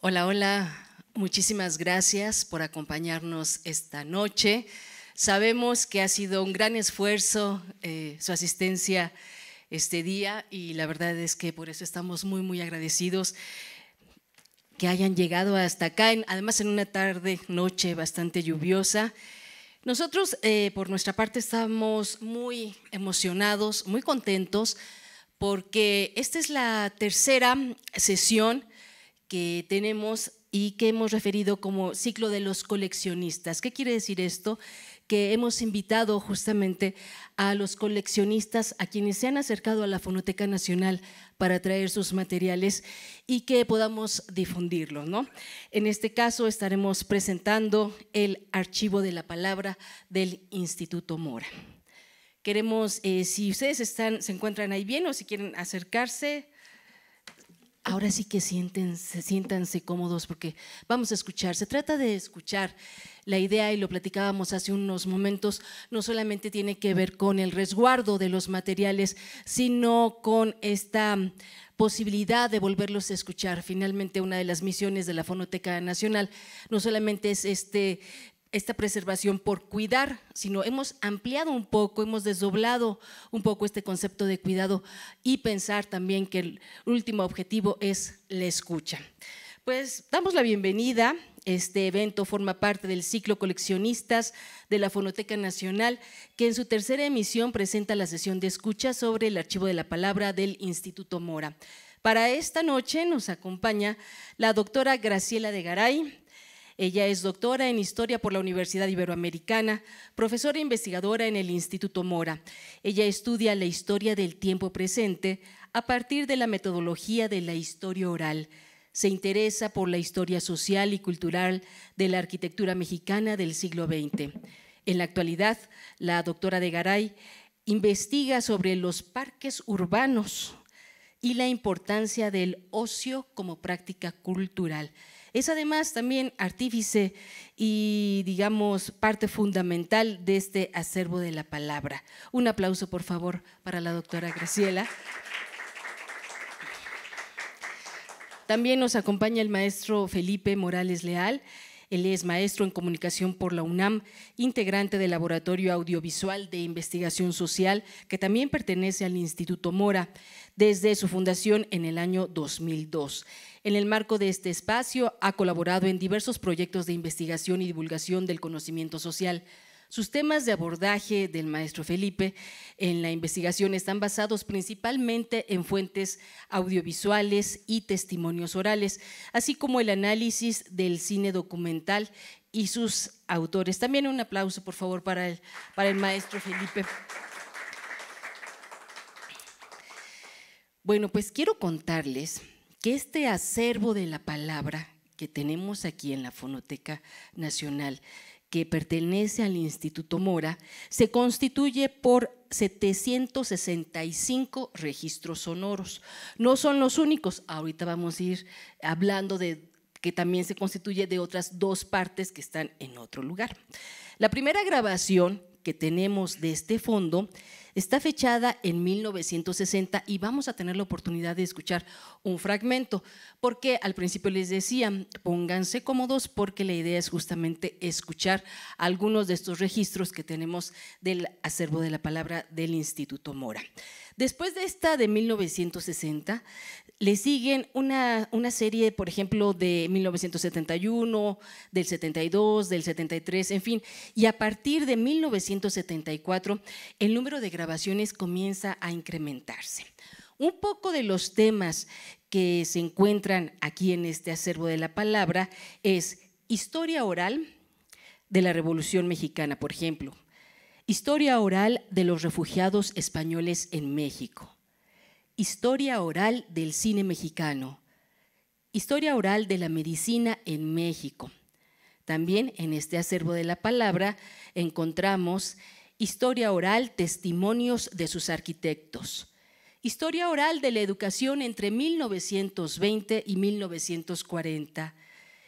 Hola, hola, muchísimas gracias por acompañarnos esta noche. Sabemos que ha sido un gran esfuerzo su asistencia este día y la verdad es que por eso estamos muy agradecidos que hayan llegado hasta acá, además en una tarde, noche bastante lluviosa. Nosotros por nuestra parte estamos muy emocionados, muy contentos porque esta es la tercera sesión que tenemos y que hemos referido como ciclo de los coleccionistas. ¿Qué quiere decir esto? Que hemos invitado justamente a los coleccionistas, a quienes se han acercado a la Fonoteca Nacional para traer sus materiales y que podamos difundirlos, ¿no? En este caso estaremos presentando el Archivo de la Palabra del Instituto Mora. Queremos, si ustedes se encuentran ahí bien o si quieren acercarse, ahora sí que siéntanse cómodos porque vamos a escuchar. Se trata de escuchar. La idea, y lo platicábamos hace unos momentos, no solamente tiene que ver con el resguardo de los materiales, sino con esta posibilidad de volverlos a escuchar. Finalmente, una de las misiones de la Fonoteca Nacional no solamente es esta preservación por cuidar, sino hemos ampliado un poco, hemos desdoblado un poco este concepto de cuidado y pensar también que el último objetivo es la escucha. Pues damos la bienvenida. Este evento forma parte del ciclo Coleccionistas de la Fonoteca Nacional, que en su tercera emisión presenta la sesión de escucha sobre el Archivo de la Palabra del Instituto Mora. Para esta noche nos acompaña la doctora Graciela de Garay. Ella es doctora en Historia por la Universidad Iberoamericana, profesora e investigadora en el Instituto Mora. Ella estudia la historia del tiempo presente a partir de la metodología de la historia oral. Se interesa por la historia social y cultural de la arquitectura mexicana del siglo XX. En la actualidad, la doctora de Garay investiga sobre los parques urbanos y la importancia del ocio como práctica cultural. Es además también artífice y, digamos, parte fundamental de este acervo de la palabra. Un aplauso, por favor, para la doctora Graciela. También nos acompaña el maestro Felipe Morales Leal. Él es maestro en comunicación por la UNAM, integrante del Laboratorio Audiovisual de Investigación Social, que también pertenece al Instituto Mora desde su fundación en el año 2002. En el marco de este espacio ha colaborado en diversos proyectos de investigación y divulgación del conocimiento social. Sus temas de abordaje del maestro Felipe en la investigación están basados principalmente en fuentes audiovisuales y testimonios orales, así como el análisis del cine documental y sus autores. También un aplauso, por favor, para el maestro Felipe. Bueno, pues quiero contarles que este acervo de la palabra que tenemos aquí en la Fonoteca Nacional, que pertenece al Instituto Mora, se constituye por 765 registros sonoros. No son los únicos, ahorita vamos a ir hablando de que también se constituye de otras dos partes que están en otro lugar. La primera grabación que tenemos de este fondo está fechada en 1960 y vamos a tener la oportunidad de escuchar un fragmento, porque al principio les decía, pónganse cómodos porque la idea es justamente escuchar algunos de estos registros que tenemos del acervo de la palabra del Instituto Mora. Después de esta de 1960, le siguen una serie, por ejemplo, de 1971, del 72, del 73, en fin, y a partir de 1974 el número de grabaciones comienza a incrementarse. Un poco de los temas que se encuentran aquí en este acervo de la palabra es historia oral de la Revolución Mexicana, por ejemplo, historia oral de los refugiados españoles en México, historia oral del cine mexicano, historia oral de la medicina en México. También en este acervo de la palabra encontramos historia oral, testimonios de sus arquitectos, historia oral de la educación entre 1920 y 1940,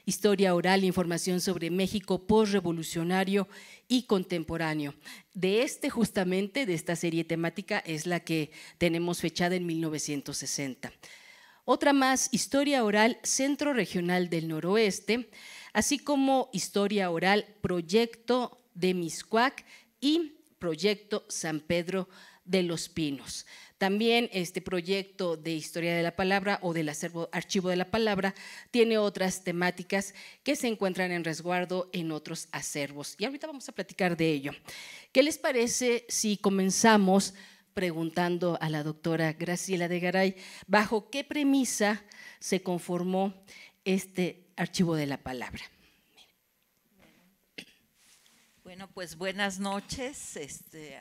historia oral, información sobre México postrevolucionario y contemporáneo. Justamente de esta serie temática es la que tenemos fechada en 1960. Otra más, Historia Oral Centro Regional del Noroeste, así como Historia Oral Proyecto de Mixcoac y Proyecto San Pedro de los Pinos. También este proyecto de Historia de la Palabra o del Archivo de la Palabra tiene otras temáticas que se encuentran en resguardo en otros acervos. Y ahorita vamos a platicar de ello. ¿Qué les parece si comenzamos preguntando a la doctora Graciela de Garay bajo qué premisa se conformó este Archivo de la Palabra? Bueno, pues buenas noches.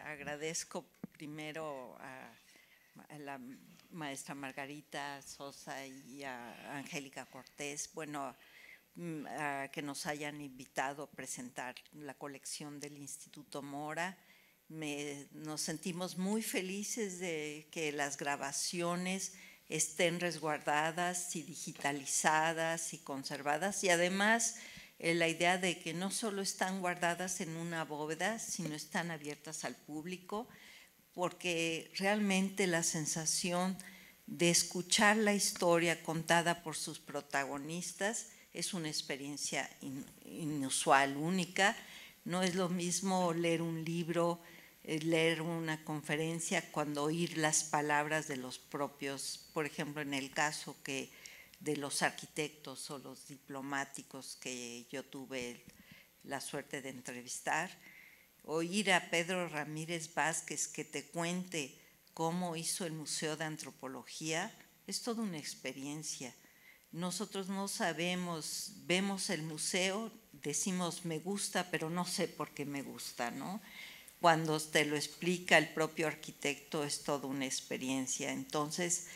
Agradezco primero a la maestra Margarita Sosa y a Angélica Cortés, bueno, a que nos hayan invitado a presentar la colección del Instituto Mora. Nos sentimos muy felices de que las grabaciones estén resguardadas y digitalizadas y conservadas, y además la idea de que no solo están guardadas en una bóveda, sino están abiertas al público, porque realmente la sensación de escuchar la historia contada por sus protagonistas es una experiencia inusual, única. No es lo mismo leer un libro, leer una conferencia, cuando oír las palabras de los propios, por ejemplo, en el caso de los arquitectos o los diplomáticos que yo tuve la suerte de entrevistar, oír a Pedro Ramírez Vázquez que te cuente cómo hizo el Museo de Antropología, es toda una experiencia. Nosotros no sabemos, vemos el museo, decimos me gusta, pero no sé por qué me gusta, ¿no? Cuando te lo explica el propio arquitecto es toda una experiencia. Entonces,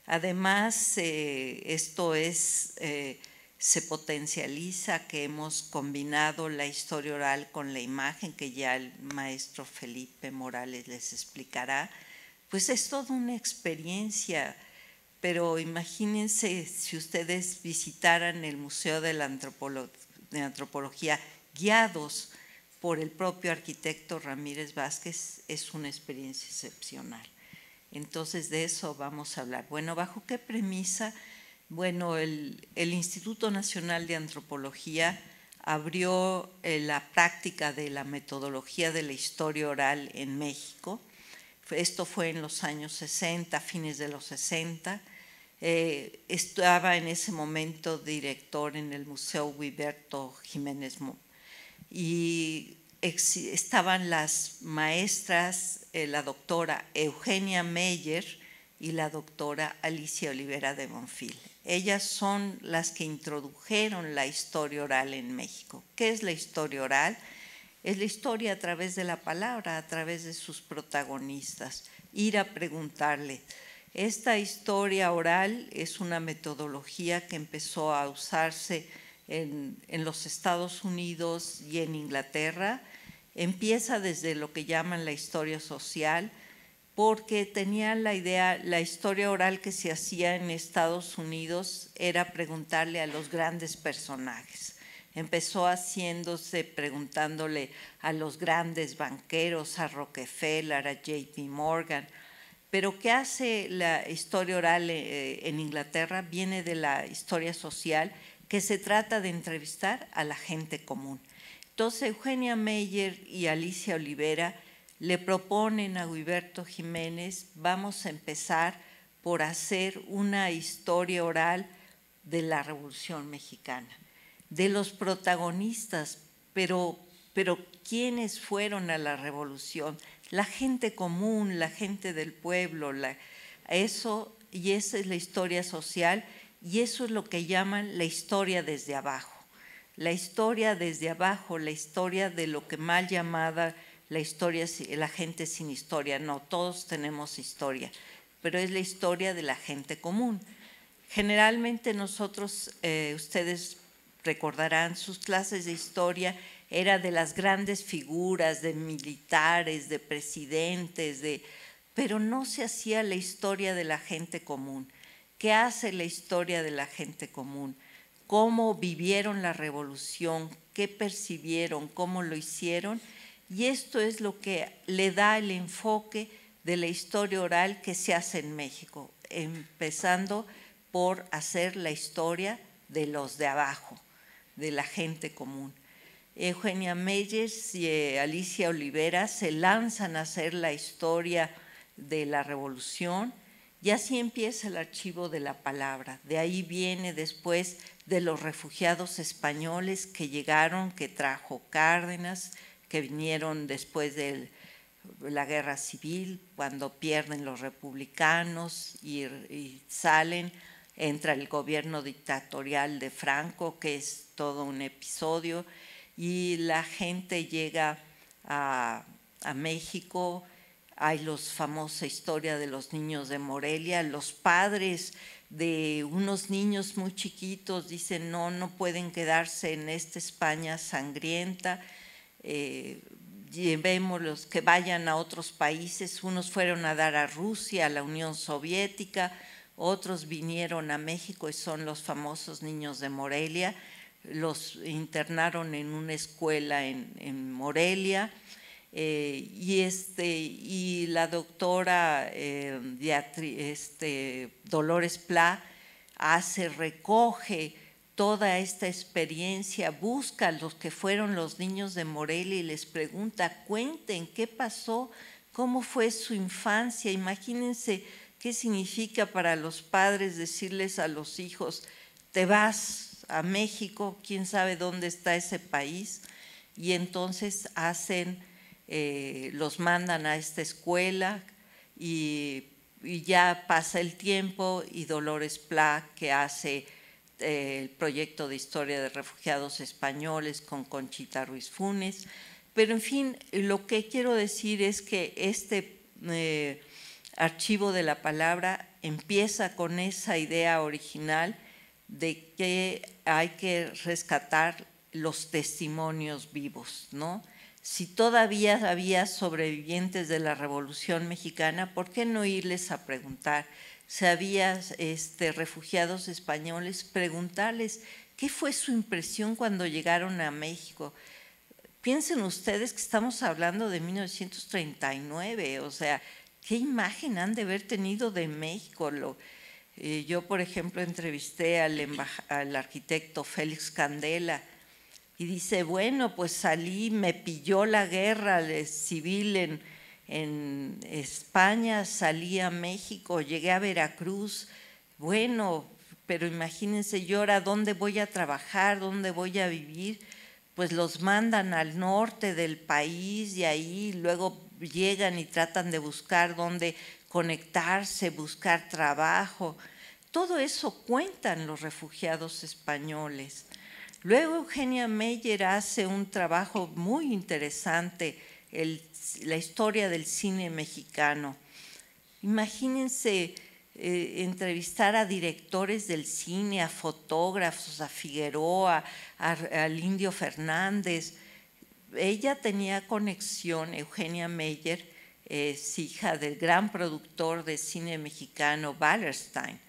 además, esto se potencializa que hemos combinado la historia oral con la imagen, que ya el maestro Felipe Morales les explicará. Pues es toda una experiencia, pero imagínense si ustedes visitaran el Museo de Antropología guiados por el propio arquitecto Ramírez Vázquez, es una experiencia excepcional. Entonces de eso vamos a hablar. Bueno, ¿bajo qué premisa? Bueno, el Instituto Nacional de Antropología abrió la práctica de la metodología de la historia oral en México. Esto fue en los años 60, fines de los 60. Estaba en ese momento director en el Museo Huiberto Jiménez y estaban las maestras, la doctora Eugenia Meyer y la doctora Alicia Olivera de Bonfil. Ellas son las que introdujeron la historia oral en México. ¿Qué es la historia oral? Es la historia a través de la palabra, a través de sus protagonistas. Ir a preguntarle. Esta historia oral es una metodología que empezó a usarse en los Estados Unidos y en Inglaterra. Empieza desde lo que llaman la historia social, porque tenían la idea, la historia oral que se hacía en Estados Unidos era preguntarle a los grandes personajes. Empezó haciéndose preguntándole a los grandes banqueros, a Rockefeller, a JP Morgan. Pero ¿qué hace la historia oral en Inglaterra? Viene de la historia social, que se trata de entrevistar a la gente común. Entonces Eugenia Meyer y Alicia Olivera le proponen a Huiberto Jiménez, vamos a empezar por hacer una historia oral de la Revolución Mexicana, de los protagonistas, pero ¿quiénes fueron a la revolución? La gente común, la gente del pueblo, y esa es la historia social, y eso es lo que llaman la historia desde abajo. La historia desde abajo, la historia de lo que mal llamada la historia, la gente sin historia. No, todos tenemos historia, pero es la historia de la gente común. Generalmente nosotros, ustedes recordarán, sus clases de historia era de las grandes figuras, de militares, de presidentes, pero no se hacía la historia de la gente común. ¿Qué hace la historia de la gente común? ¿Cómo vivieron la revolución? ¿Qué percibieron? ¿Cómo lo hicieron? Y esto es lo que le da el enfoque de la historia oral que se hace en México, empezando por hacer la historia de los de abajo, de la gente común. Eugenia Meyers y Alicia Olivera se lanzan a hacer la historia de la revolución y así empieza el archivo de la palabra. De ahí viene después de los refugiados españoles que llegaron, que trajo Cárdenas, que vinieron después de la guerra civil, cuando pierden los republicanos y salen, entra el gobierno dictatorial de Franco, que es todo un episodio, y la gente llega a México. Hay la famosa historia de los niños de Morelia. Los padres de unos niños muy chiquitos dicen no pueden quedarse en esta España sangrienta, llevémoslos que vayan a otros países. Unos fueron a dar a Rusia, a la Unión Soviética, otros vinieron a México y son los famosos niños de Morelia. Los internaron en una escuela en Morelia. Y la doctora Dolores Pla recoge toda esta experiencia, busca a los que fueron los niños de Morelia y les pregunta, cuenten qué pasó, cómo fue su infancia. Imagínense qué significa para los padres decirles a los hijos, te vas a México, quién sabe dónde está ese país, y entonces los mandan a esta escuela y ya pasa el tiempo y Dolores Pla, que hace el proyecto de historia de refugiados españoles con Conchita Ruiz Funes. Pero en fin, lo que quiero decir es que este archivo de la palabra empieza con esa idea original de que hay que rescatar los testimonios vivos, ¿no? Si todavía había sobrevivientes de la Revolución Mexicana, ¿por qué no irles a preguntar? Si había refugiados españoles, preguntarles qué fue su impresión cuando llegaron a México. Piensen ustedes que estamos hablando de 1939, o sea, ¿qué imagen han de haber tenido de México? Yo, por ejemplo, entrevisté al arquitecto Félix Candela y dice, bueno, pues salí, me pilló la guerra civil en España, salí a México, llegué a Veracruz, bueno, pero imagínense yo ahora dónde voy a trabajar, dónde voy a vivir. Pues los mandan al norte del país y ahí luego llegan y tratan de buscar dónde conectarse, buscar trabajo. Todo eso cuentan los refugiados españoles. Luego Eugenia Meyer hace un trabajo muy interesante, la historia del cine mexicano. Imagínense entrevistar a directores del cine, a fotógrafos, a Figueroa, al Indio Fernández. Ella tenía conexión, Eugenia Meyer es hija del gran productor de cine mexicano Wallerstein.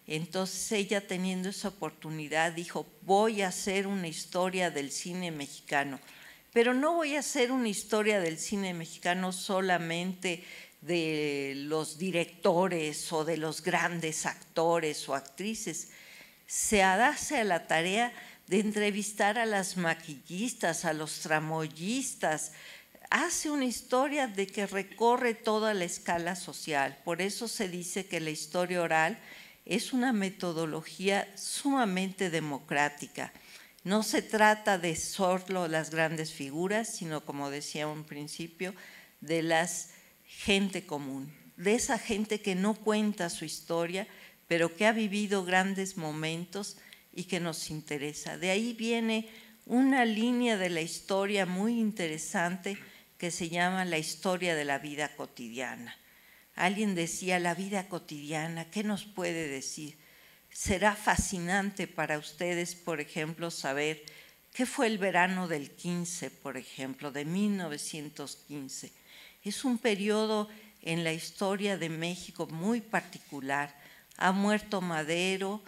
Entonces ella, teniendo esa oportunidad, dijo, voy a hacer una historia del cine mexicano, pero no voy a hacer una historia del cine mexicano solamente de los directores o de los grandes actores o actrices. Se hace a la tarea de entrevistar a las maquillistas, a los tramoyistas. Hace una historia de que recorre toda la escala social. Por eso se dice que la historia oral es una metodología sumamente democrática. No se trata de solo las grandes figuras, sino, como decía un principio, de la gente común, de esa gente que no cuenta su historia, pero que ha vivido grandes momentos y que nos interesa. De ahí viene una línea de la historia muy interesante que se llama la historia de la vida cotidiana. Alguien decía, la vida cotidiana, ¿qué nos puede decir? Será fascinante para ustedes, por ejemplo, saber qué fue el verano del 15, por ejemplo, de 1915. Es un periodo en la historia de México muy particular. Ha muerto Madero,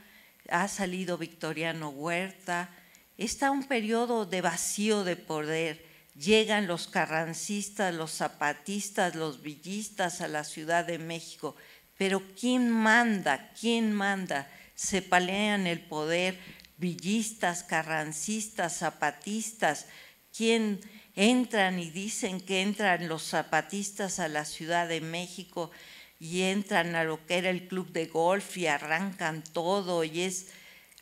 ha salido Victoriano Huerta, está un periodo de vacío de poder. Llegan los carrancistas, los zapatistas, los villistas a la Ciudad de México. Pero ¿quién manda? ¿Quién manda? se pelean el poder, villistas, carrancistas, zapatistas, quien entran y dicen que entran los zapatistas a la Ciudad de México y entran a lo que era el club de golf y arrancan todo.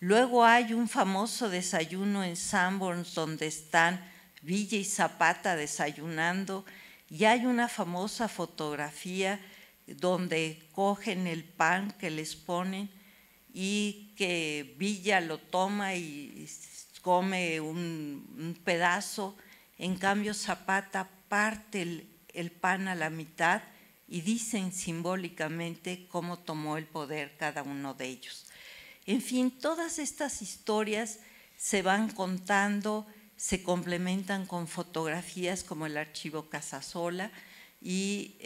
Luego hay un famoso desayuno en Sanborns donde están Villa y Zapata desayunando, y hay una famosa fotografía donde cogen el pan que les ponen y que Villa lo toma y come un pedazo. En cambio Zapata parte el pan a la mitad y dicen simbólicamente cómo tomó el poder cada uno de ellos. En fin, todas estas historias se van contando, se complementan con fotografías como el archivo Casasola y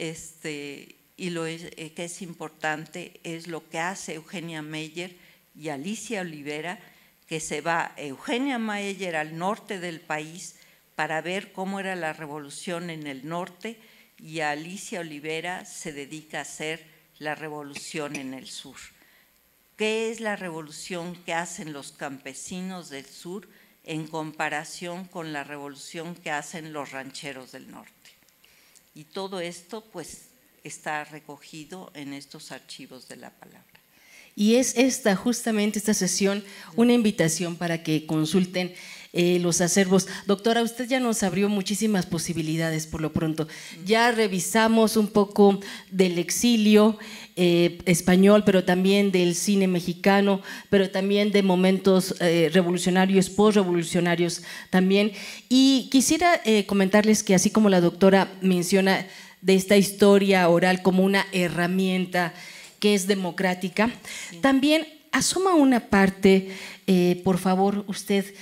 lo que es importante es lo que hace Eugenia Meyer y Alicia Olivera, que se va Eugenia Meyer al norte del país para ver cómo era la revolución en el norte, y Alicia Olivera se dedica a hacer la revolución en el sur. ¿Qué es la revolución que hacen los campesinos del sur en comparación con la revolución que hacen los rancheros del norte? Y todo esto pues está recogido en estos archivos de la palabra. Y es justamente esta sesión una invitación para que consulten los acervos. Doctora, usted ya nos abrió muchísimas posibilidades por lo pronto. Ya revisamos un poco del exilio español, pero también del cine mexicano, pero también de momentos revolucionarios, postrevolucionarios también. Y quisiera comentarles que así como la doctora menciona de esta historia oral como una herramienta que es democrática, sí, también asoma una parte, por favor, usted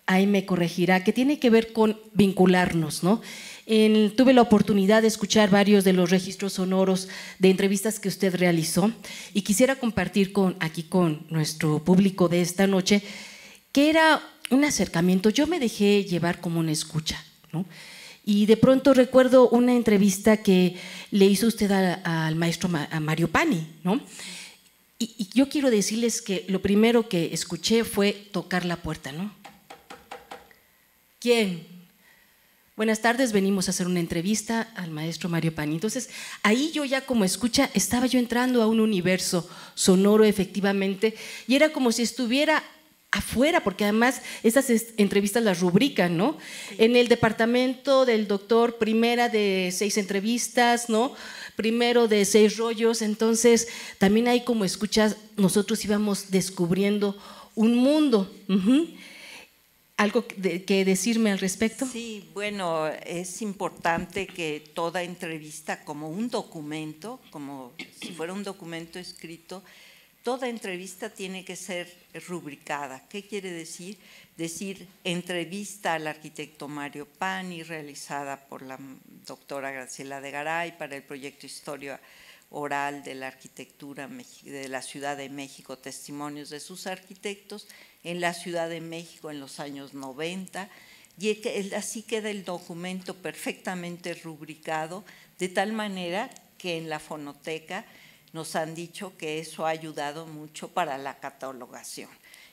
ahí me corregirá, que tiene que ver con vincularnos, ¿no? Tuve la oportunidad de escuchar varios de los registros sonoros de entrevistas que usted realizó y quisiera compartir aquí con nuestro público de esta noche, que era un acercamiento. Yo me dejé llevar como una escucha, ¿no? Y de pronto recuerdo una entrevista que le hizo usted al maestro a Mario Pani, ¿no? Y yo quiero decirles que lo primero que escuché fue tocar la puerta, ¿no? ¿Quién? Buenas tardes, venimos a hacer una entrevista al maestro Mario Pani. Entonces, ahí yo ya como escucha, estaba yo entrando a un universo sonoro efectivamente, y era como si estuviera afuera, porque además estas entrevistas las rubrican, ¿no? Sí. En el departamento del doctor, primera de 6 entrevistas, ¿no? Primero de 6 rollos. Entonces también ahí como escuchas, nosotros íbamos descubriendo un mundo. ¿Algo que decirme al respecto? Sí, bueno, es importante que toda entrevista como un documento, como si fuera un documento escrito, toda entrevista tiene que ser rubricada. ¿Qué quiere decir? Decir, entrevista al arquitecto Mario Pani, realizada por la doctora Graciela de Garay para el proyecto Historia Oral de la Arquitectura de la Ciudad de México, testimonios de sus arquitectos en la Ciudad de México en los años 90, y así queda el documento perfectamente rubricado, de tal manera que en la fonoteca nos han dicho que eso ha ayudado mucho para la catalogación.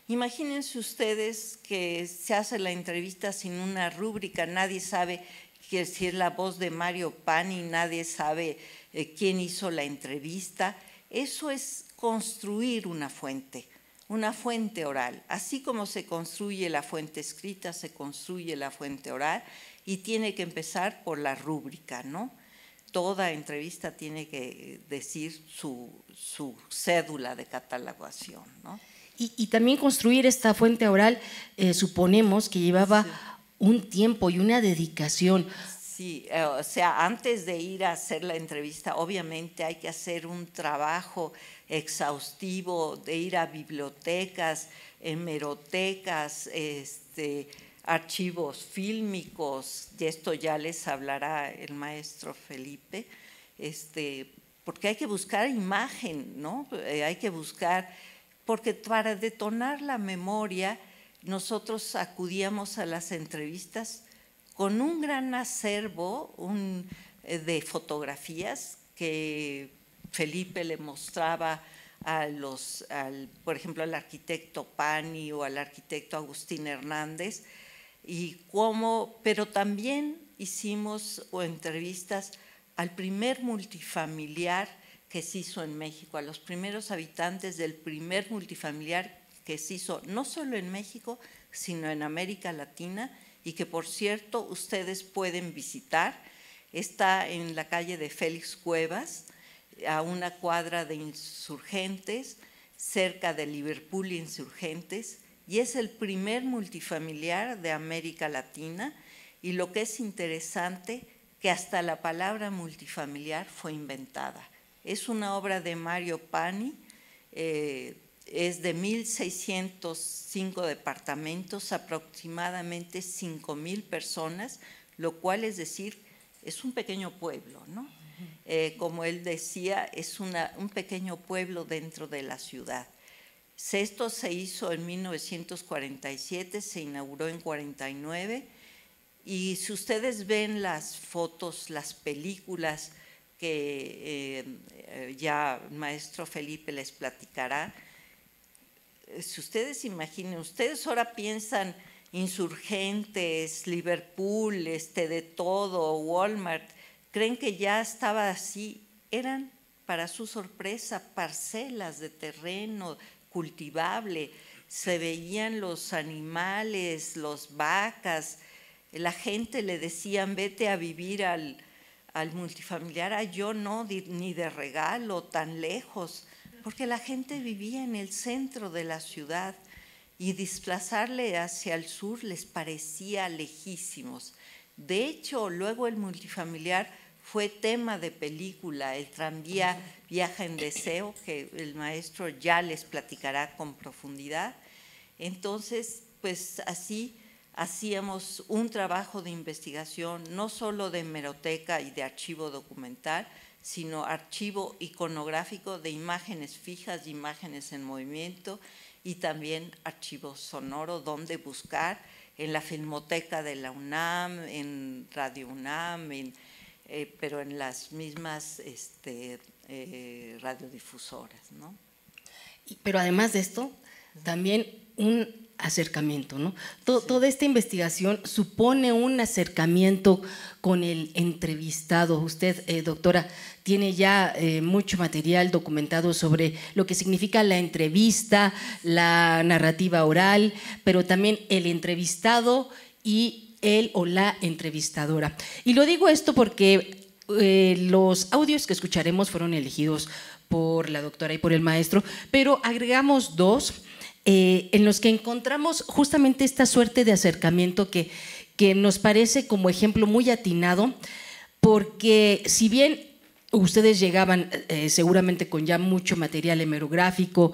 Imagínense ustedes que se hace la entrevista sin una rúbrica, nadie sabe si es la voz de Mario Pani, nadie sabe quién hizo la entrevista. Eso es construir una fuente oral. Así como se construye la fuente escrita, se construye la fuente oral, y tiene que empezar por la rúbrica, ¿no? Toda entrevista tiene que decir su cédula de catalogación, ¿no? Y también construir esta fuente oral, suponemos que llevaba un tiempo y una dedicación. Sí, o sea, antes de ir a hacer la entrevista, obviamente hay que hacer un trabajo exhaustivo de ir a bibliotecas, hemerotecas, archivos fílmicos, de esto ya les hablará el maestro Felipe, porque hay que buscar imagen, ¿no? Hay que buscar, porque para detonar la memoria nosotros acudíamos a las entrevistas con un gran acervo de fotografías que Felipe le mostraba por ejemplo, al arquitecto Pani o al arquitecto Agustín Hernández, pero también hicimos entrevistas al primer multifamiliar que se hizo en México, a los primeros habitantes del primer multifamiliar que se hizo no solo en México, sino en América Latina, y que, por cierto, ustedes pueden visitar. Está en la calle de Félix Cuevas, a una cuadra de Insurgentes, cerca de Liverpool Insurgentes, y es el primer multifamiliar de América Latina. Y lo que es interesante, que hasta la palabra multifamiliar fue inventada. Es una obra de Mario Pani, es de 1.605 departamentos, aproximadamente 5,000 personas, lo cual es decir, es un pequeño pueblo, ¿no? Como él decía, es un pequeño pueblo dentro de la ciudad. Esto se hizo en 1947, se inauguró en 49, y si ustedes ven las fotos, las películas que ya el maestro Felipe les platicará, si ustedes imaginen, ustedes ahora piensan Insurgentes, Liverpool, de todo, Walmart, creen que ya estaba así. Eran, para su sorpresa, parcelas de terreno cultivable, se veían los animales, las vacas, la gente le decían vete a vivir al multifamiliar, yo no, ni de regalo, tan lejos, porque la gente vivía en el centro de la ciudad y desplazarle hacia el sur les parecía lejísimos. De hecho, luego el multifamiliar fue tema de película, el tranvía Viaja en Deseo, que el maestro ya les platicará con profundidad. Entonces, pues así hacíamos un trabajo de investigación, no solo de hemeroteca y de archivo documental, sino archivo iconográfico de imágenes fijas, de imágenes en movimiento, y también archivo sonoro, donde buscar en la Filmoteca de la UNAM, en Radio UNAM, pero en las mismas radiodifusoras, ¿no? Pero además de esto, también un acercamiento, ¿no? Toda esta investigación supone un acercamiento con el entrevistado. Usted, doctora, tiene ya mucho material documentado sobre lo que significa la entrevista, la narrativa oral, pero también el entrevistado y él o la entrevistadora. Y lo digo esto porque los audios que escucharemos fueron elegidos por la doctora y por el maestro, pero agregamos dos en los que encontramos justamente esta suerte de acercamiento que nos parece como ejemplo muy atinado, porque si bien ustedes llegaban seguramente con ya mucho material hemerográfico,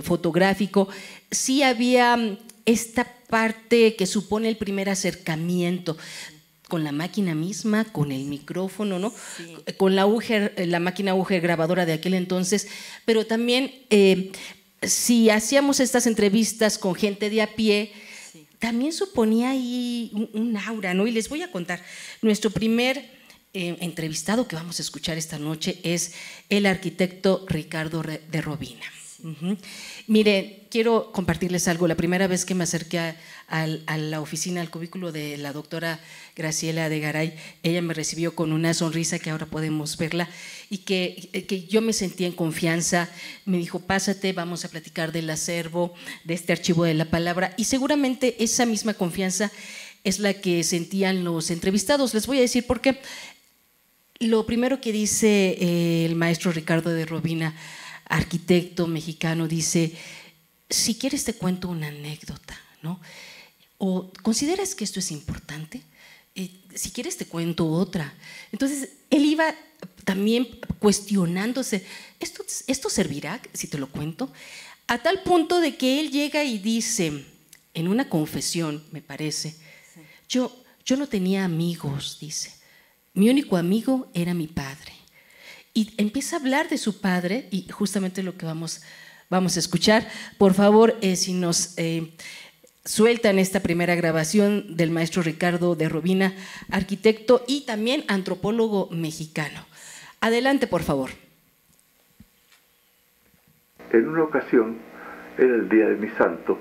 fotográfico, sí había esta parte que supone el primer acercamiento con la máquina misma, con el micrófono, ¿no? Sí. Con la máquina Auger grabadora de aquel entonces, pero también si hacíamos estas entrevistas con gente de a pie, sí, también suponía ahí un aura, ¿no? Y les voy a contar, nuestro primer entrevistado que vamos a escuchar esta noche es el arquitecto Ricardo de Robina. Sí. Mire, quiero compartirles algo. La primera vez que me acerqué a la oficina, al cubículo de la doctora Graciela de Garay, ella me recibió con una sonrisa que ahora podemos verla y que yo me sentía en confianza. Me dijo, pásate, vamos a platicar del acervo, de este archivo de la palabra, y seguramente esa misma confianza es la que sentían los entrevistados. Les voy a decir por qué. Lo primero que dice el maestro Ricardo de Robina, arquitecto mexicano, dice, si quieres te cuento una anécdota, ¿no? O ¿consideras que esto es importante? Si quieres te cuento otra. Entonces él iba también cuestionándose, ¿esto servirá si te lo cuento? A tal punto de que él llega y dice, en una confesión, me parece, sí, yo no tenía amigos, dice, mi único amigo era mi padre. Y empieza a hablar de su padre, y justamente lo que vamos a escuchar. Por favor, si nos sueltan esta primera grabación del maestro Ricardo de Robina, arquitecto y también antropólogo mexicano. Adelante, por favor. en una ocasión, era el día de mi santo,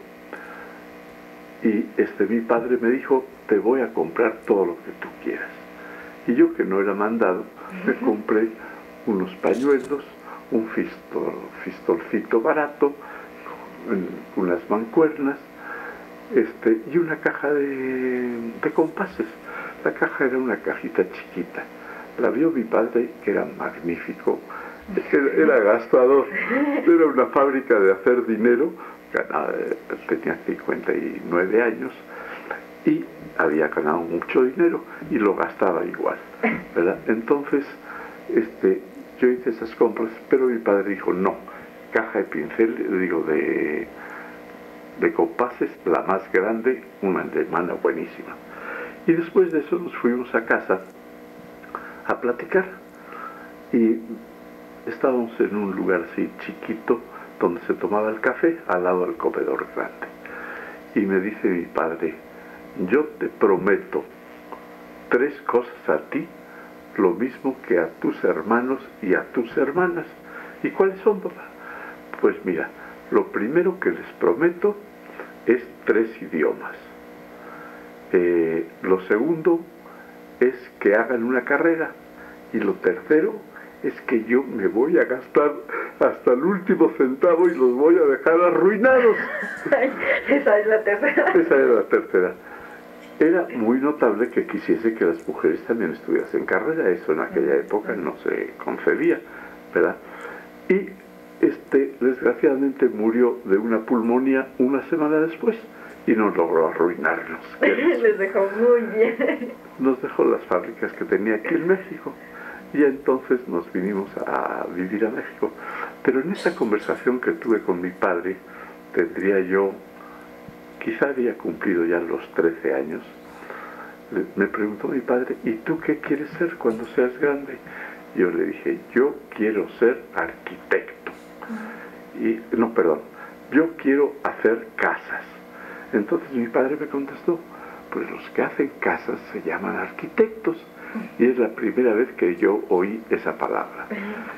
y mi padre me dijo, te voy a comprar todo lo que tú quieras. Y yo, que no era mandado, me compré unos pañuelos, un fistolcito barato, unas mancuernas, y una caja de compases. La caja era una cajita chiquita. La vio mi padre, que era magnífico, era gastador, era una fábrica de hacer dinero, tenía 59 años y había ganado mucho dinero y lo gastaba igual, ¿verdad? Entonces, yo hice esas compras, pero mi padre dijo, no, caja de pincel, digo, de compases, la más grande, una alemana buenísima. Y después de eso nos fuimos a casa a platicar y estábamos en un lugar así chiquito donde se tomaba el café al lado del comedor grande. Y me dice mi padre, yo te prometo 3 cosas a ti, lo mismo que a tus hermanos y a tus hermanas. ¿Y cuáles son, papá? Pues mira, lo primero que les prometo es 3 idiomas. Lo segundo es que hagan una carrera. Y lo tercero es que yo me voy a gastar hasta el último centavo y los voy a dejar arruinados. Esa es la tercera. Esa era la tercera. Era muy notable que quisiese que las mujeres también estudiasen carrera. Eso en aquella época no se concebía, ¿verdad? Y desgraciadamente murió de una pulmonía una semana después y no logró arruinarnos. Les dejó muy bien. Nos dejó las fábricas que tenía aquí en México y entonces nos vinimos a vivir a México. Pero en esa conversación que tuve con mi padre, tendría yo, quizá había cumplido ya los 13 años, me preguntó mi padre, ¿y tú qué quieres ser cuando seas grande? Yo le dije, yo quiero ser arquitecto. Yo quiero hacer casas. Entonces mi padre me contestó, pues los que hacen casas se llaman arquitectos. Y es la primera vez que yo oí esa palabra.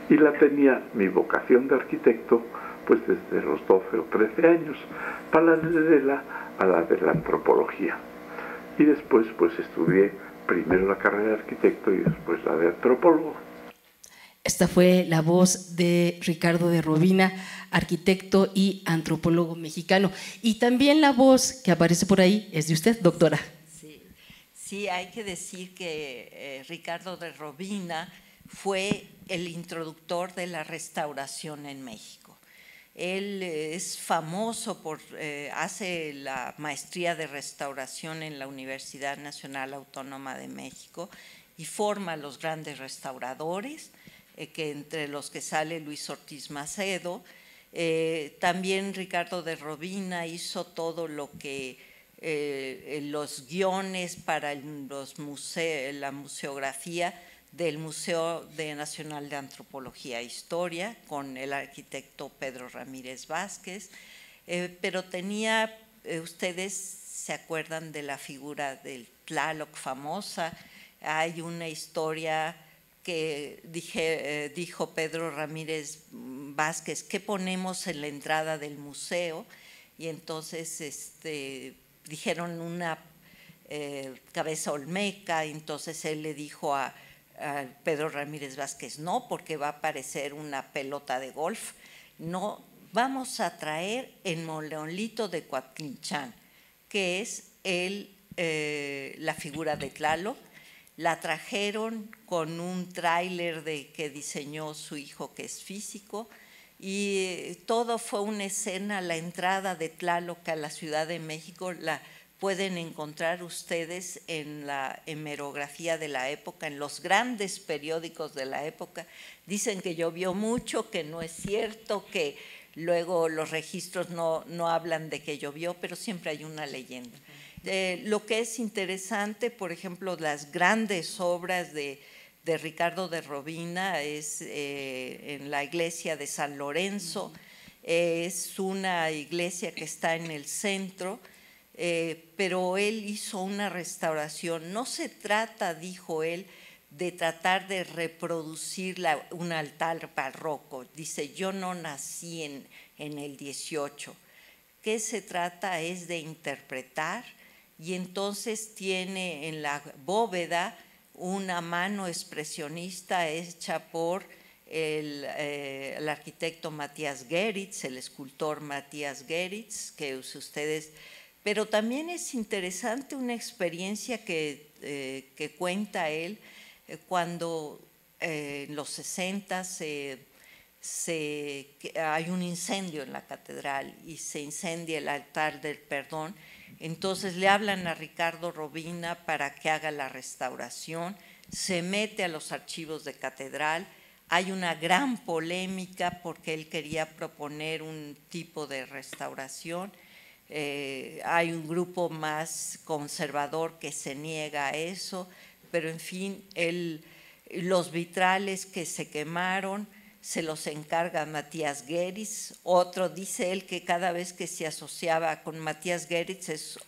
Y la tenía, mi vocación de arquitecto, pues desde los 12 o 13 años, paralela a la de la antropología. Y después pues estudié primero la carrera de arquitecto y después la de antropólogo. Esta fue la voz de Ricardo de Robina, arquitecto y antropólogo mexicano. Y también la voz que aparece por ahí es de usted, doctora. Sí, hay que decir que Ricardo de Robina fue el introductor de la restauración en México. Él es famoso por, hace la maestría de restauración en la Universidad Nacional Autónoma de México y forma a los grandes restauradores, que entre los que sale Luis Ortiz Macedo. También Ricardo de Robina hizo todo lo que los guiones para la museografía del Museo Nacional de Antropología e Historia con el arquitecto Pedro Ramírez Vázquez, pero tenía, ustedes se acuerdan de la figura del Tlaloc famosa. Hay una historia que dijo Pedro Ramírez Vázquez, ¿qué ponemos en la entrada del museo? Y entonces dijeron una cabeza olmeca, entonces él le dijo a Pedro Ramírez Vázquez, no, porque va a aparecer una pelota de golf, no, vamos a traer el monolito de Coatlinchan, que es la figura de Tlaloc. La trajeron con un tráiler que diseñó su hijo, que es físico, y todo fue una escena. La entrada de Tlaloc a la Ciudad de México la pueden encontrar ustedes en la hemerografía de la época, en los grandes periódicos de la época. Dicen que llovió mucho, que no es cierto, que luego los registros no hablan de que llovió, pero siempre hay una leyenda. Lo que es interesante, por ejemplo, las grandes obras de Ricardo de Robina es en la iglesia de San Lorenzo. Es una iglesia que está en el centro, pero él hizo una restauración. No se trata, dijo él, de tratar de reproducir un altar barroco. Dice, yo no nací en el 18. ¿Qué se trata? Es de interpretar, y entonces tiene en la bóveda una mano expresionista hecha por el arquitecto Matías Geritz, el escultor Matías Geritz, que ustedes… Pero también es interesante una experiencia que cuenta él cuando en los 60 hay un incendio en la catedral y se incendia el altar del perdón. Entonces le hablan a Ricardo Robina para que haga la restauración, se mete a los archivos de catedral. Hay una gran polémica porque él quería proponer un tipo de restauración. Hay un grupo más conservador que se niega a eso, pero en fin, los vitrales que se quemaron se los encarga Matías Geritz. Otro, dice él, que cada vez que se asociaba con Matías Geritz, es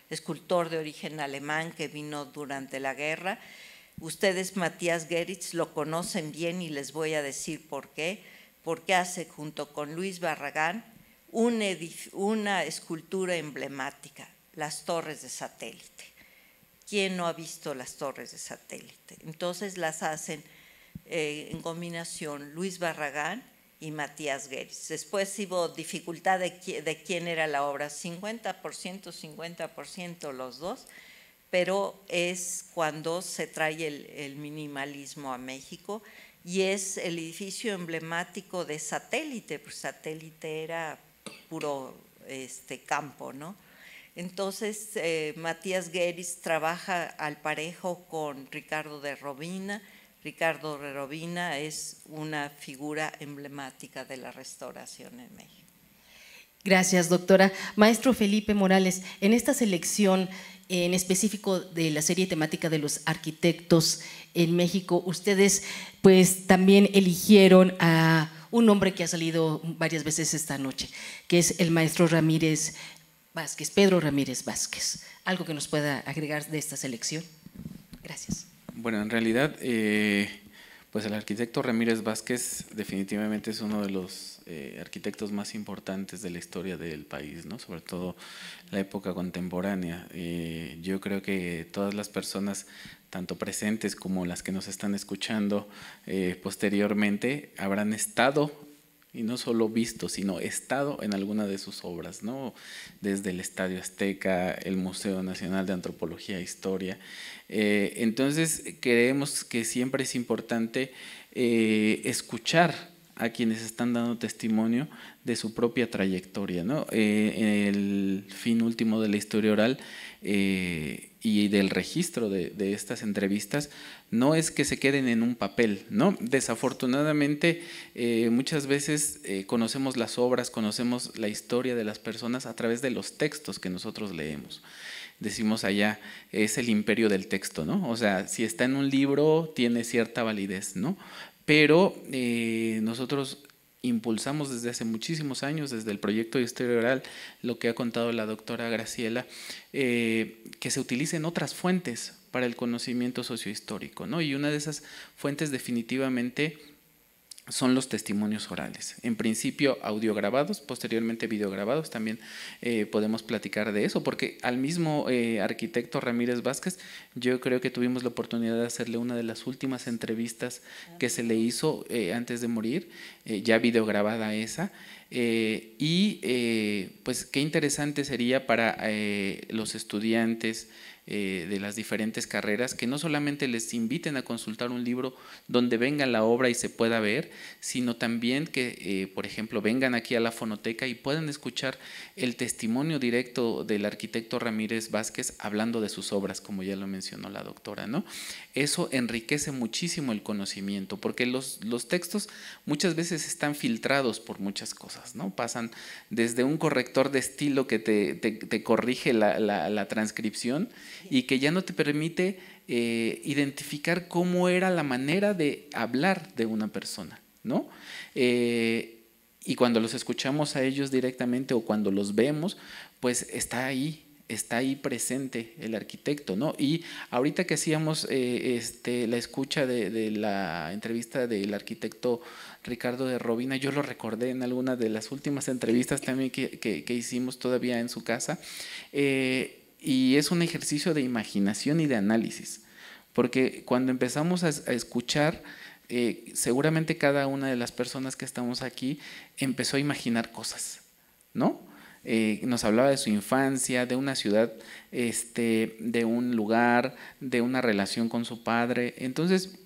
escultor de origen alemán que vino durante la guerra. Ustedes Matías Geritz lo conocen bien y les voy a decir por qué. Porque hace junto con Luis Barragán una escultura emblemática, las torres de satélite. ¿Quién no ha visto las torres de satélite? Entonces las hacen en combinación Luis Barragán y Matías Geritz. Después hubo dificultad de quién era la obra, 50% los dos, pero es cuando se trae el minimalismo a México, y es el edificio emblemático de Satélite, pues Satélite era puro campo, ¿no? Entonces Matías Geritz trabaja al parejo con Ricardo de Robina. Ricardo de Robina es una figura emblemática de la restauración en México. Gracias, doctora. Maestro Felipe Morales, en esta selección en específico de la serie temática de los arquitectos en México, ustedes pues también eligieron a un hombre que ha salido varias veces esta noche, que es el maestro Ramírez Vázquez, Pedro Ramírez Vázquez. ¿Algo que nos pueda agregar de esta selección? Gracias. Bueno, en realidad, pues el arquitecto Ramírez Vázquez definitivamente es uno de los arquitectos más importantes de la historia del país, ¿no? Sobre todo la época contemporánea. Yo creo que todas las personas, tanto presentes como las que nos están escuchando posteriormente, habrán estado, y no solo visto, sino estado en alguna de sus obras, ¿no? Desde el Estadio Azteca, el Museo Nacional de Antropología e Historia. Entonces, creemos que siempre es importante escuchar a quienes están dando testimonio de su propia trayectoria, ¿no? El fin último de la historia oral y del registro de estas entrevistas no es que se queden en un papel, ¿no? Desafortunadamente, muchas veces conocemos las obras, conocemos la historia de las personas a través de los textos que nosotros leemos. Decimos allá, es el imperio del texto, ¿no? O sea, si está en un libro, tiene cierta validez, ¿no? Pero nosotros impulsamos desde hace muchísimos años, desde el proyecto de historia oral, lo que ha contado la doctora Graciela, que se utilicen otras fuentes para el conocimiento sociohistórico, ¿no? Y una de esas fuentes definitivamente son los testimonios orales. En principio audiograbados, posteriormente videograbados, también podemos platicar de eso, porque al mismo arquitecto Ramírez Vázquez, yo creo que tuvimos la oportunidad de hacerle una de las últimas entrevistas que se le hizo antes de morir, ya videograbada esa, pues qué interesante sería para los estudiantes de las diferentes carreras, que no solamente les inviten a consultar un libro donde venga la obra y se pueda ver, sino también que, por ejemplo, vengan aquí a la fonoteca y puedan escuchar el testimonio directo del arquitecto Ramírez Vázquez hablando de sus obras, como ya lo mencionó la doctora, ¿no? Eso enriquece muchísimo el conocimiento, porque los textos muchas veces están filtrados por muchas cosas, ¿no? Pasan desde un corrector de estilo que te corrige la transcripción y que ya no te permite identificar cómo era la manera de hablar de una persona, ¿no? Y cuando los escuchamos a ellos directamente o cuando los vemos, pues está ahí está ahí presente el arquitecto, ¿no? Y ahorita que hacíamos la escucha de la entrevista del arquitecto Ricardo de Robina, yo lo recordé en alguna de las últimas entrevistas también que hicimos todavía en su casa, y es un ejercicio de imaginación y de análisis, porque cuando empezamos a escuchar, seguramente cada una de las personas que estamos aquí empezó a imaginar cosas, ¿no? Nos hablaba de su infancia, de una ciudad, de un lugar, de una relación con su padre. Entonces,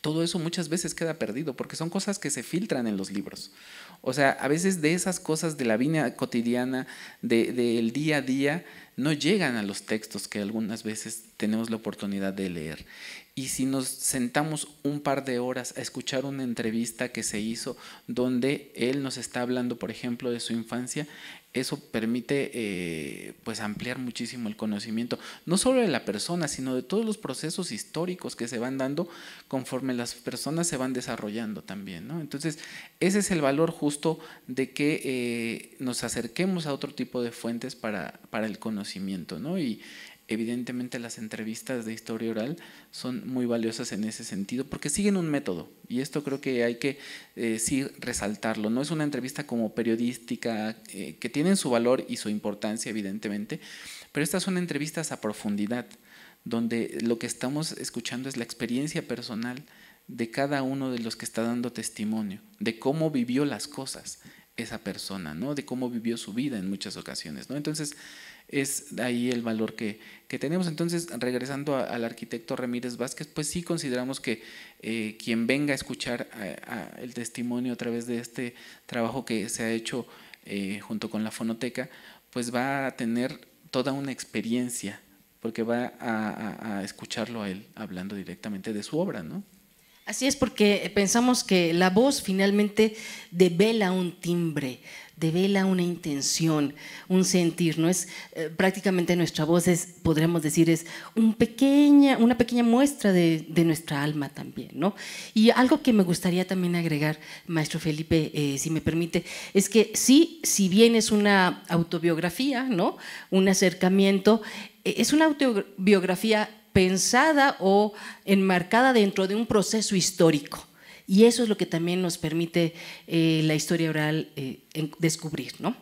todo eso muchas veces queda perdido porque son cosas que se filtran en los libros. O sea, a veces de esas cosas de la vida cotidiana, del día a día, no llegan a los textos que algunas veces tenemos la oportunidad de leer. Y si nos sentamos un par de horas a escuchar una entrevista que se hizo donde él nos está hablando, por ejemplo, de su infancia, eso permite pues ampliar muchísimo el conocimiento, no solo de la persona, sino de todos los procesos históricos que se van dando conforme las personas se van desarrollando también, ¿no? Entonces, ese es el valor justo de que nos acerquemos a otro tipo de fuentes para el conocimiento, ¿no? Y evidentemente las entrevistas de historia oral son muy valiosas en ese sentido porque siguen un método, y esto creo que hay que sí resaltarlo. No es una entrevista como periodística, que tienen su valor y su importancia evidentemente, pero estas son entrevistas a profundidad, donde lo que estamos escuchando es la experiencia personal de cada uno de los que está dando testimonio, de cómo vivió las cosas esa persona, ¿no? De cómo vivió su vida en muchas ocasiones, ¿no? Entonces, es ahí el valor que tenemos. Entonces, regresando al arquitecto Ramírez Vázquez, pues sí consideramos que quien venga a escuchar el testimonio a través de este trabajo que se ha hecho junto con la fonoteca, pues va a tener toda una experiencia, porque va a escucharlo a él hablando directamente de su obra, ¿no? Así es, porque pensamos que la voz finalmente devela un timbre, devela una intención, un sentir, ¿no? Es prácticamente nuestra voz podríamos decir, es una pequeña muestra de nuestra alma también, ¿no? Y algo que me gustaría también agregar, maestro Felipe, si me permite, es que sí, si bien es una autobiografía, ¿no? Un acercamiento, es una autobiografía pensada o enmarcada dentro de un proceso histórico. Y eso es lo que también nos permite la historia oral descubrir, ¿no?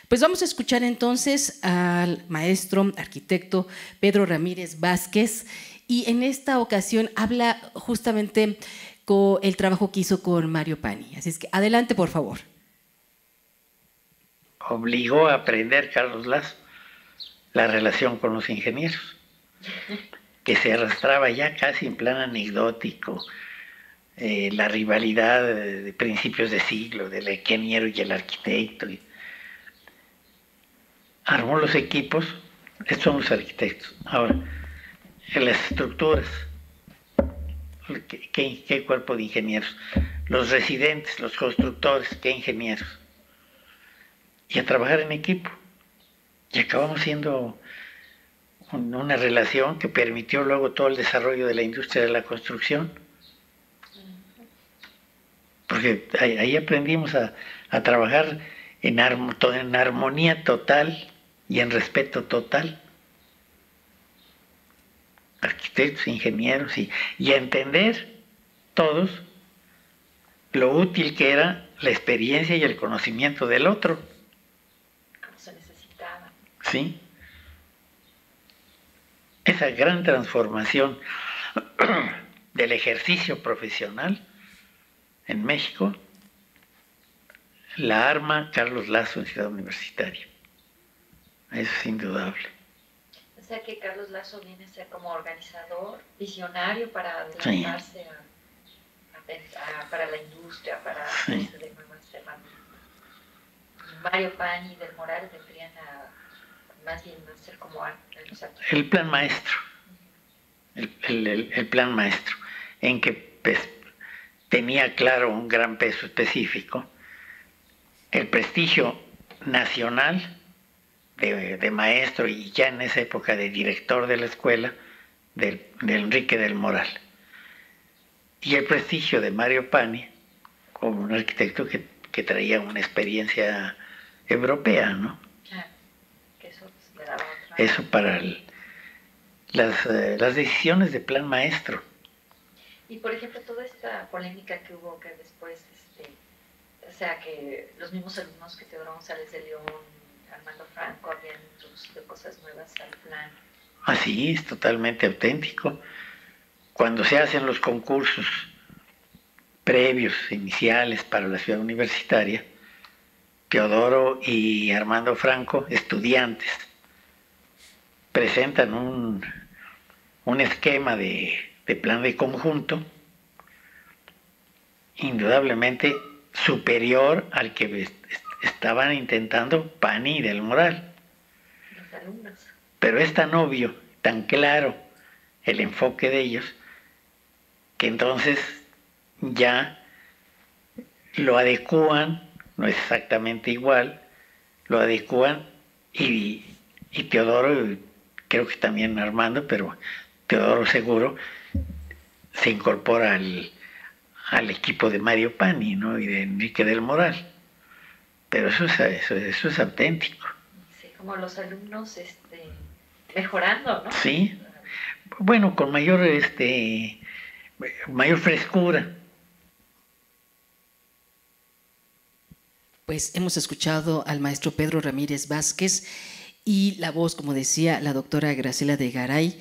Pues vamos a escuchar entonces al maestro arquitecto Pedro Ramírez Vázquez, y en esta ocasión habla justamente con el trabajo que hizo con Mario Pani. Así es que adelante, por favor. Obligó a aprender Carlos Lazo la relación con los ingenieros, que se arrastraba ya casi en plan anecdótico, la rivalidad de principios de siglo del ingeniero y el arquitecto. Armó los equipos, estos son los arquitectos. Ahora, en las estructuras, ¿qué cuerpo de ingenieros? Los residentes, los constructores, ¿qué ingenieros? Y a trabajar en equipo. Y acabamos siendo una relación que permitió luego todo el desarrollo de la industria de la construcción. Porque ahí aprendimos a trabajar en armonía total y en respeto total. Arquitectos, ingenieros, y a entender todos lo útil que era la experiencia y el conocimiento del otro. Como se necesitaba. Sí. Esa gran transformación del ejercicio profesional en México la arma Carlos Lazo en Ciudad Universitaria. Eso es indudable. O sea que Carlos Lazo viene a ser como organizador, visionario para adelantarse para la industria, para sí. de nuevas herramientas. Mario Pani y Del Moral vendrían a más bien a ser como el plan maestro. El plan maestro, en que pues, tenía claro un gran peso específico, el prestigio nacional de maestro y ya en esa época de director de la escuela de Enrique del Moral, y el prestigio de Mario Pani como un arquitecto que traía una experiencia europea, ¿no? Claro, que eso le daba otra. eso para las decisiones de plan maestro. Y por ejemplo, toda esta polémica que hubo que después, o sea, que los mismos alumnos que Teodoro González de León, Armando Franco habían introducido cosas nuevas al plan. Así es, totalmente auténtico. Cuando se hacen los concursos previos, iniciales para la ciudad universitaria, Teodoro y Armando Franco, estudiantes, presentan un esquema de plan de conjunto indudablemente superior al que estaban intentando Pani y Del Moral. Los alumnos. Pero es tan obvio, tan claro el enfoque de ellos, que entonces ya lo adecúan, no es exactamente igual, lo adecúan y Teodoro, creo que también Armando, pero Teodoro seguro, se incorpora al equipo de Mario Pani, ¿no? Y de Enrique del Moral. Pero eso es auténtico. Sí, como los alumnos mejorando, ¿no? Sí. Bueno, con mayor frescura. Pues hemos escuchado al maestro Pedro Ramírez Vázquez y la voz, como decía la doctora Graciela de Garay.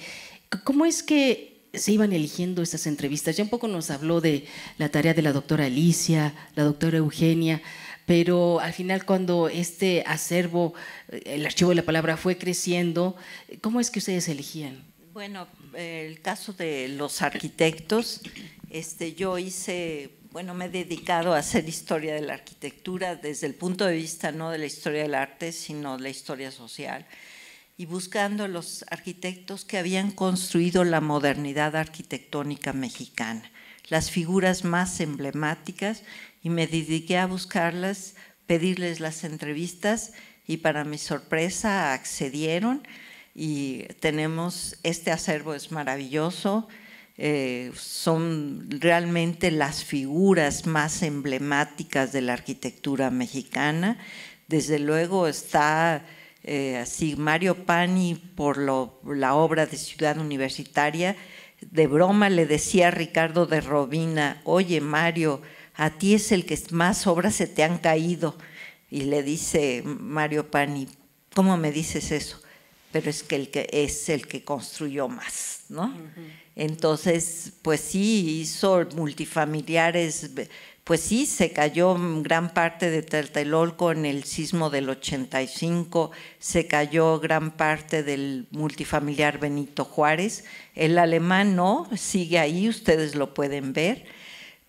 ¿Cómo es que se iban eligiendo estas entrevistas? Ya un poco nos habló de la tarea de la doctora Alicia, la doctora Eugenia, pero al final cuando este acervo, el archivo de la palabra fue creciendo, ¿cómo es que ustedes elegían? Bueno, el caso de los arquitectos, yo me he dedicado a hacer historia de la arquitectura desde el punto de vista no de la historia del arte, sino de la historia social, y buscando los arquitectos que habían construido la modernidad arquitectónica mexicana, las figuras más emblemáticas, y me dediqué a buscarlas, pedirles las entrevistas, y para mi sorpresa accedieron, y tenemos, este acervo es maravilloso, son realmente las figuras más emblemáticas de la arquitectura mexicana. Desde luego está así Mario Pani por la obra de Ciudad Universitaria. De broma le decía a Ricardo de Robina: oye Mario, a ti es el que más obras se te han caído. Y le dice Mario Pani: ¿cómo me dices eso? Pero es que es el que construyó más, ¿no? Entonces, pues sí, hizo multifamiliares, pues sí, se cayó gran parte de Tlatelolco en el sismo del 85, se cayó gran parte del multifamiliar Benito Juárez, el alemán no, sigue ahí, ustedes lo pueden ver,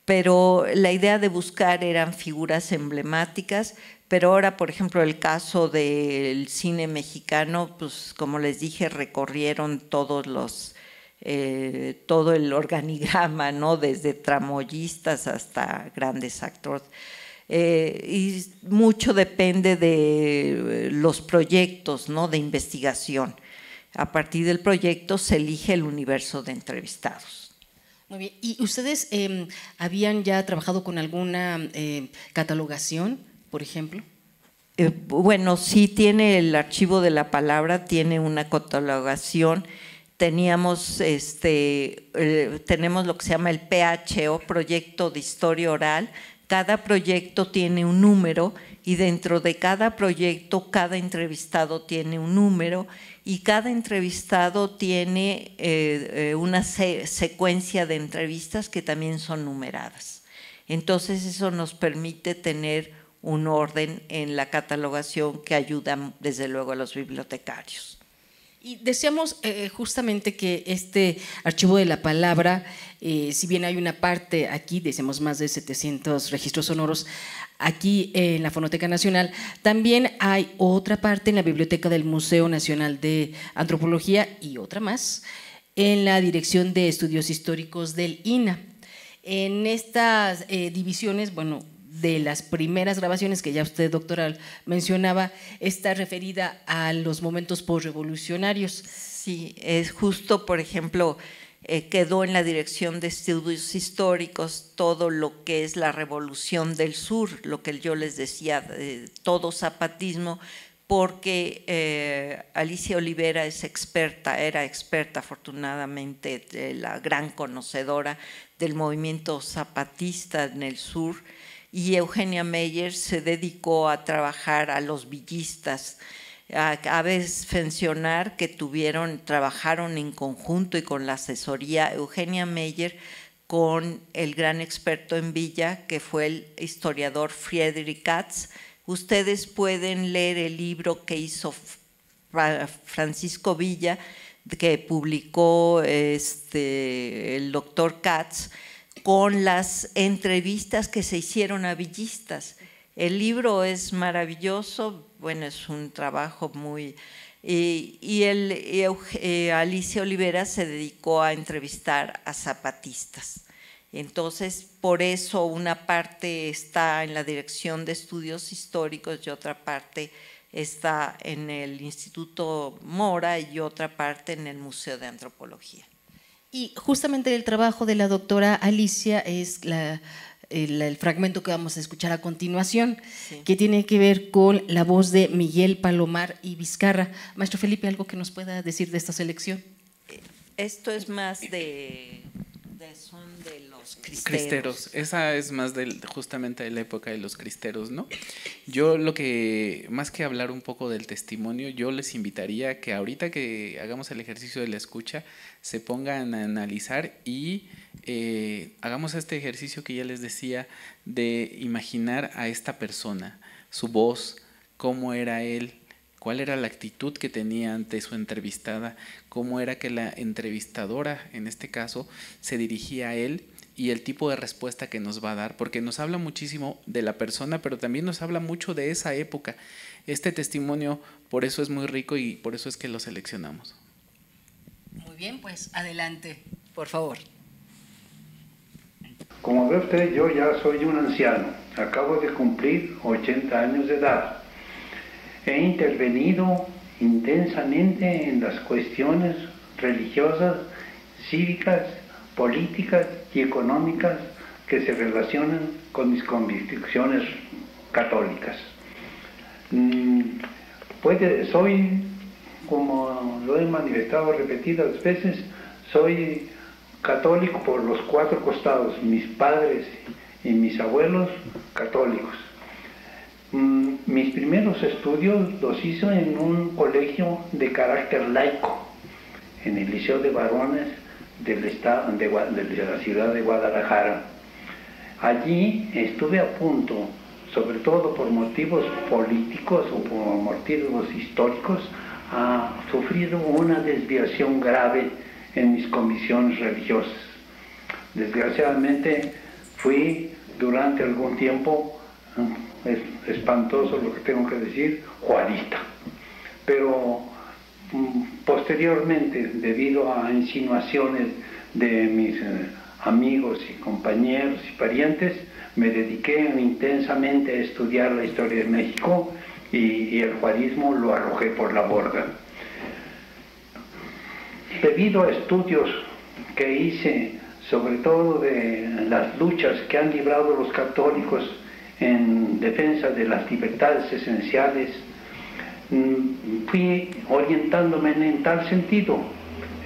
pero la idea de buscar eran figuras emblemáticas. Pero ahora, por ejemplo, el caso del cine mexicano, pues como les dije, recorrieron todo el organigrama, ¿no? Desde tramoyistas hasta grandes actores. Y mucho depende de los proyectos, ¿no? De investigación. A partir del proyecto se elige el universo de entrevistados. Muy bien. ¿Y ustedes habían ya trabajado con alguna catalogación, por ejemplo? Bueno, sí tiene el archivo de la palabra, tiene una catalogación. Tenemos lo que se llama el PHO, Proyecto de Historia Oral. Cada proyecto tiene un número y dentro de cada proyecto, cada entrevistado tiene un número y cada entrevistado tiene una secuencia de entrevistas que también son numeradas. Entonces eso nos permite tener un orden en la catalogación que ayuda desde luego a los bibliotecarios. Y decíamos justamente que este archivo de la palabra, si bien hay una parte aquí, decíamos más de 700 registros sonoros aquí en la Fonoteca Nacional, también hay otra parte en la biblioteca del Museo Nacional de Antropología y otra más en la Dirección de Estudios Históricos del INAH. En estas divisiones, bueno, de las primeras grabaciones que ya usted, doctora, mencionaba, está referida a los momentos postrevolucionarios. Sí, es justo, por ejemplo, quedó en la Dirección de Estudios Históricos todo lo que es la Revolución del Sur, lo que yo les decía, todo zapatismo, porque Alicia Olivera era experta afortunadamente, la gran conocedora del movimiento zapatista en el sur, y Eugenia Meyer se dedicó a trabajar a los villistas. Cabe mencionar que trabajaron en conjunto y con la asesoría Eugenia Meyer con el gran experto en Villa, que fue el historiador Friedrich Katz. Ustedes pueden leer el libro que hizo Francisco Villa, que publicó el doctor Katz, con las entrevistas que se hicieron a villistas. El libro es maravilloso, bueno, es un trabajo muy… Alicia Olivera se dedicó a entrevistar a zapatistas. Entonces, por eso una parte está en la Dirección de Estudios Históricos y otra parte está en el Instituto Mora y otra parte en el Museo de Antropología. Y justamente el trabajo de la doctora Alicia es el fragmento que vamos a escuchar a continuación, sí, que tiene que ver con la voz de Miguel Palomar y Vizcarra. Maestro Felipe, ¿algo que nos pueda decir de esta selección? Esto es más son de los cristeros. Esa es más justamente de la época de los cristeros, ¿no? Yo más que hablar un poco del testimonio, yo les invitaría a que ahorita que hagamos el ejercicio de la escucha, se pongan a analizar y hagamos este ejercicio que ya les decía de imaginar a esta persona, su voz, cómo era él, cuál era la actitud que tenía ante su entrevistada, cómo era que la entrevistadora, en este caso, se dirigía a él y el tipo de respuesta que nos va a dar, porque nos habla muchísimo de la persona, pero también nos habla mucho de esa época. Este testimonio, por eso es muy rico y por eso es que lo seleccionamos. Muy bien, pues adelante, por favor. Como ve usted, yo ya soy un anciano, acabo de cumplir 80 años de edad. He intervenido intensamente en las cuestiones religiosas, cívicas, políticas y económicas que se relacionan con mis convicciones católicas. Soy, como lo he manifestado repetidas veces, soy católico por los cuatro costados, mis padres y mis abuelos católicos. Mis primeros estudios los hice en un colegio de carácter laico, en el Liceo de Varones de la ciudad de Guadalajara. Allí estuve a punto, sobre todo por motivos políticos o por motivos históricos, a sufrir una desviación grave en mis convicciones religiosas. Desgraciadamente fui durante algún tiempo, es espantoso lo que tengo que decir, juarista. Pero posteriormente, debido a insinuaciones de mis amigos y compañeros y parientes, me dediqué intensamente a estudiar la historia de México y el juarismo lo arrojé por la borda. Debido a estudios que hice, sobre todo de las luchas que han librado los católicos en defensa de las libertades esenciales, fui orientándome en tal sentido.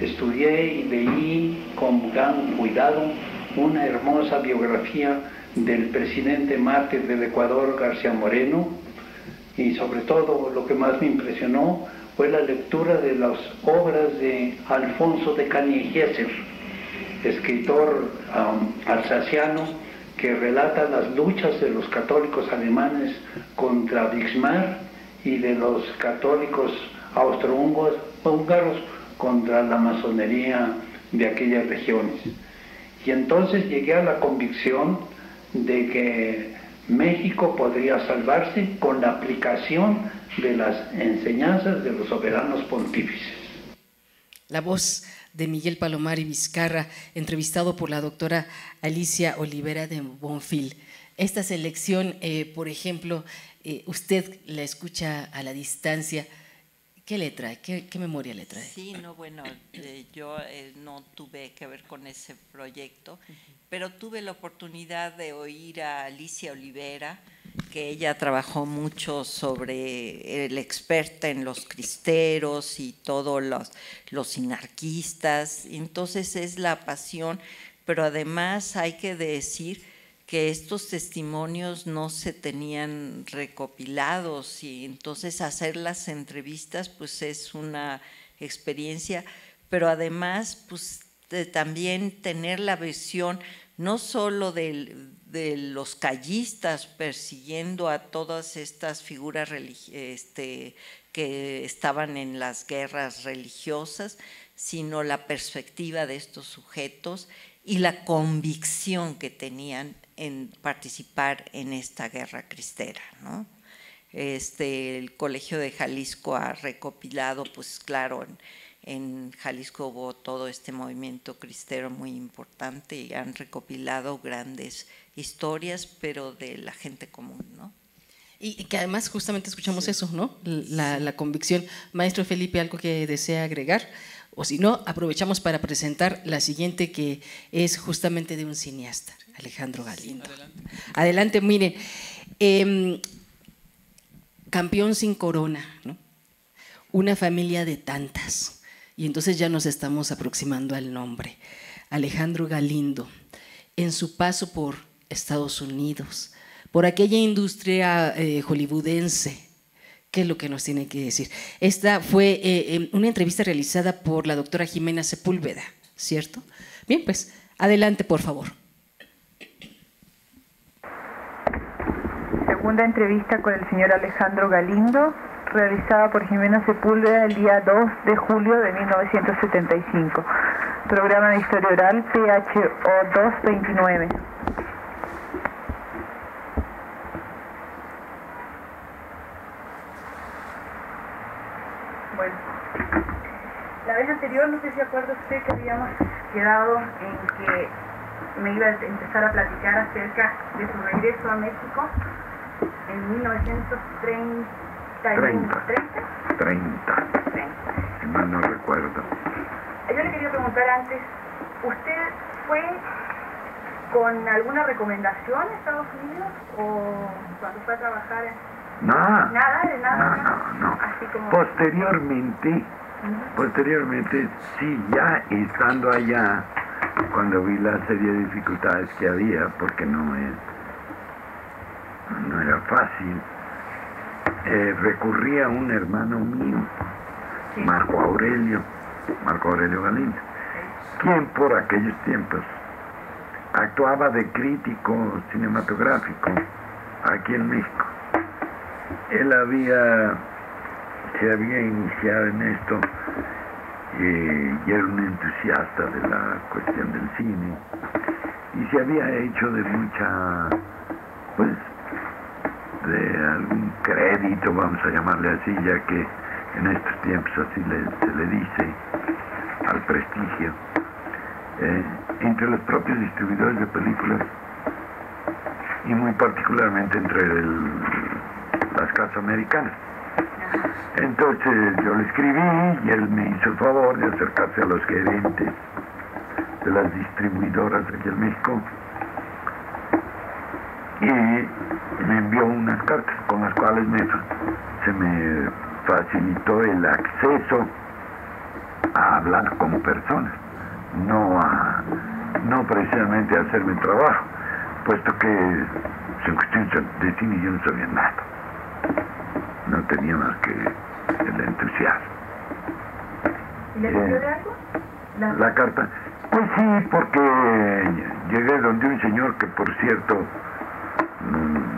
Estudié y leí con gran cuidado una hermosa biografía del presidente mártir del Ecuador, García Moreno, y sobre todo lo que más me impresionó fue la lectura de las obras de Alfonso de Canigesser, escritor alsaciano, que relata las luchas de los católicos alemanes contra Bismarck y de los católicos austrohúngaros contra la masonería de aquellas regiones. Y entonces llegué a la convicción de que México podría salvarse con la aplicación de las enseñanzas de los soberanos pontífices. La voz de Miguel Palomar y Vizcarra, entrevistado por la doctora Alicia Olivera de Bonfil. Esta selección, por ejemplo, usted la escucha a la distancia. ¿Qué le trae? ¿Qué memoria le trae? Sí, no, bueno, yo no tuve que ver con ese proyecto, pero tuve la oportunidad de oír a Alicia Olivera, que ella trabajó mucho sobre el experta en los cristeros y todos los sinarquistas. Entonces es la pasión, pero además hay que decir que estos testimonios no se tenían recopilados y entonces hacer las entrevistas pues es una experiencia, pero además pues también tener la visión no solo de los callistas persiguiendo a todas estas figuras que estaban en las guerras religiosas, sino la perspectiva de estos sujetos y la convicción que tenían en participar en esta guerra cristera, ¿no? El Colegio de Jalisco ha recopilado, pues claro, en Jalisco hubo todo este movimiento cristero muy importante y han recopilado grandes historias, pero de la gente común, ¿no? Y que además justamente escuchamos eso, ¿no? La convicción. Maestro Felipe, ¿algo que desea agregar? O si no, aprovechamos para presentar la siguiente, que es justamente de un cineasta, Alejandro Galindo. Adelante, miren. Campeón sin corona, ¿no? Una familia de tantas. Y entonces ya nos estamos aproximando al nombre. Alejandro Galindo, en su paso por Estados Unidos, por aquella industria hollywoodense, ¿qué es lo que nos tiene que decir? Esta fue una entrevista realizada por la doctora Jimena Sepúlveda, ¿cierto? Bien, pues adelante, por favor. Segunda entrevista con el señor Alejandro Galindo, realizada por Jimena Sepúlveda el día 2 de julio de 1975. Programa de Historia Oral PHO 229. Bueno, la vez anterior, no sé si acuerda usted que habíamos quedado en que me iba a empezar a platicar acerca de su regreso a México en 1930. 30, si mal no recuerdo. Yo le quería preguntar antes, ¿usted fue con alguna recomendación a Estados Unidos o cuando fue a trabajar en... Nada. No. Así como... Posteriormente, sí, ya estando allá, cuando vi la serie de dificultades que había, porque no era fácil, recurrí a un hermano mío, sí. Marco Aurelio Galindo, quien por aquellos tiempos actuaba de crítico cinematográfico aquí en México. Él se había iniciado en esto y era un entusiasta de la cuestión del cine y se había hecho de mucha, pues, de algún crédito, vamos a llamarle así, ya que en estos tiempos así se le dice al prestigio, entre los propios distribuidores de películas y muy particularmente entre las casas americanas. Entonces yo le escribí y él me hizo el favor de acercarse a los gerentes de las distribuidoras aquí en México y me envió unas cartas con las cuales se me facilitó el acceso a hablar como persona, no precisamente a hacerme el trabajo, puesto que en cuestión de cine yo no sabía nada, no tenía más que el entusiasmo. ¿Y le pidió de algo? La carta, pues sí, porque llegué donde un señor que, por cierto,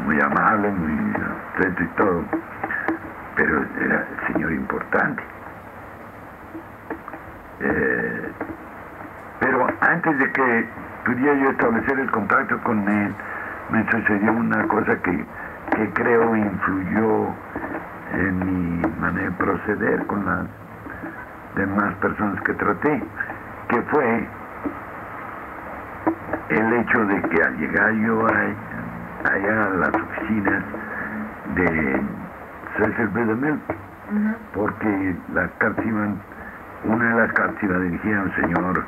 muy amable, muy atento y todo, pero era el señor importante. Pero antes de que pudiera yo establecer el contacto con él, me sucedió una cosa que creo influyó en mi manera de proceder con las demás personas que traté, que fue el hecho de que al llegar yo allá a las oficinas de César B. DeMille, porque las cartas una de las cartas iba dirigida a un señor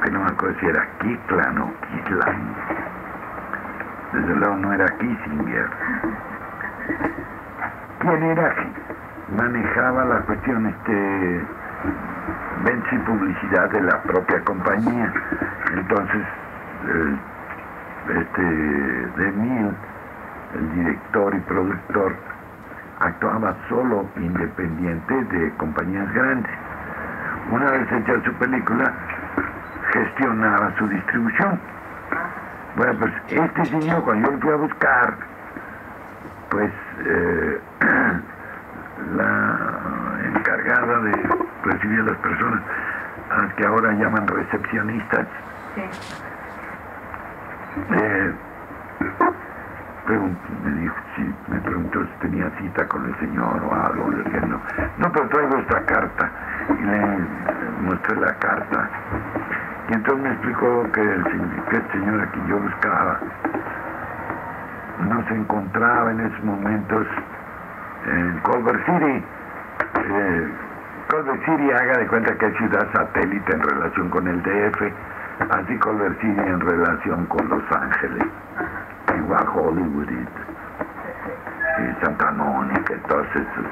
que no me acuerdo si era Kiklan o Kislan, Desde luego no era Kissinger. ¿Quién era? Manejaba la cuestión venta y publicidad de la propia compañía. Entonces, DeMille, el director y productor, actuaba solo independiente de compañías grandes. Una vez hecha su película, gestionaba su distribución. Bueno, pues este señor, cuando yo lo fui a buscar, pues la encargada de recibir a las personas, a las que ahora llaman recepcionistas, sí. Me preguntó si tenía cita con el señor o algo. Le dije no, pero traigo esta carta. Y le mostré la carta. Y entonces me explicó que el señor a quien yo buscaba no se encontraba en esos momentos en Culver City. Culver City, haga de cuenta que es ciudad satélite en relación con el DF, así Culver City en relación con Los Ángeles, igual Hollywood y Santa Mónica, todos esos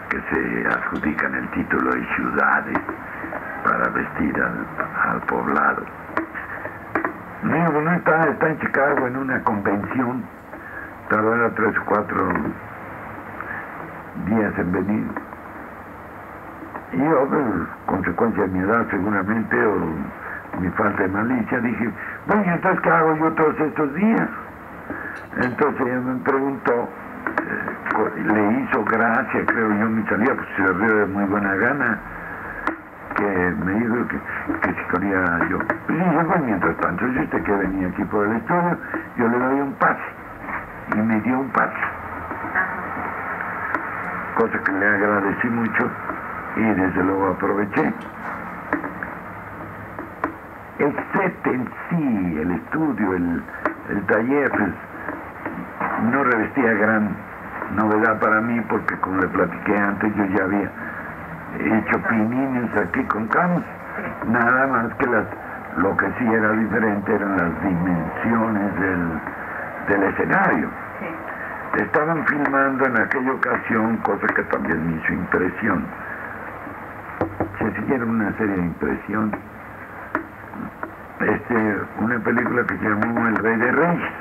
que se adjudican el título de ciudades para vestir al poblado. No, bueno, está en Chicago en una convención, tardará 3 o 4 días en venir. Y yo, pues, consecuencia de mi edad seguramente, o mi falta de malicia, dije, bueno, entonces, ¿qué hago yo todos estos días? Entonces ella me preguntó, le hizo gracia, creo yo, mi salida, pues se rió de muy buena gana, que me dijo que si quería yo. Y dije, bueno, mientras tanto, si usted que venía aquí por el estudio, yo le doy un pase. Y me dio un pase. Cosa que le agradecí mucho y desde luego aproveché. El set en sí, el estudio, el taller, pues, no revestía gran novedad para mí porque, como le platiqué antes, yo ya había hecho pinines aquí con Camus. Nada más que lo que sí era diferente eran las dimensiones del escenario. Estaban filmando en aquella ocasión, cosa que también me hizo impresión. Se siguieron una serie de impresión. Una película que se llamó El Rey de Reyes.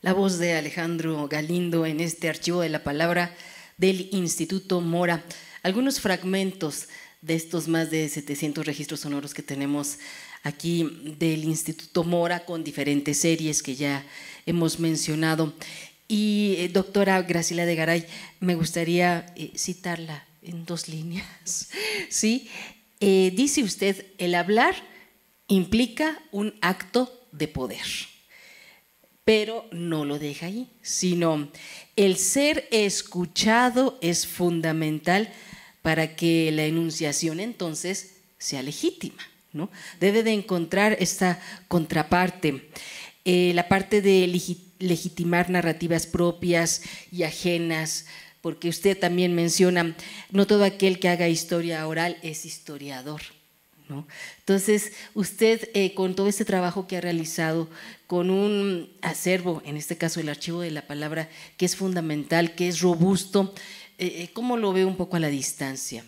La voz de Alejandro Galindo en este archivo de la palabra del Instituto Mora. Algunos fragmentos de estos más de 700 registros sonoros que tenemos aquí del Instituto Mora, con diferentes series que ya hemos mencionado. Y doctora Graciela de Garay, me gustaría citarla en 2 líneas. ¿Sí? Dice usted, el hablar implica un acto de poder, pero no lo deja ahí, sino el ser escuchado es fundamental para que la enunciación entonces sea legítima, ¿no? Debe de encontrar esta contraparte, la parte de legitimar narrativas propias y ajenas, porque usted también menciona, no todo aquel que haga historia oral es historiador, ¿no? Entonces, usted con todo este trabajo que ha realizado, con un acervo, en este caso el archivo de la palabra, que es fundamental, que es robusto, ¿cómo lo ve un poco a la distancia?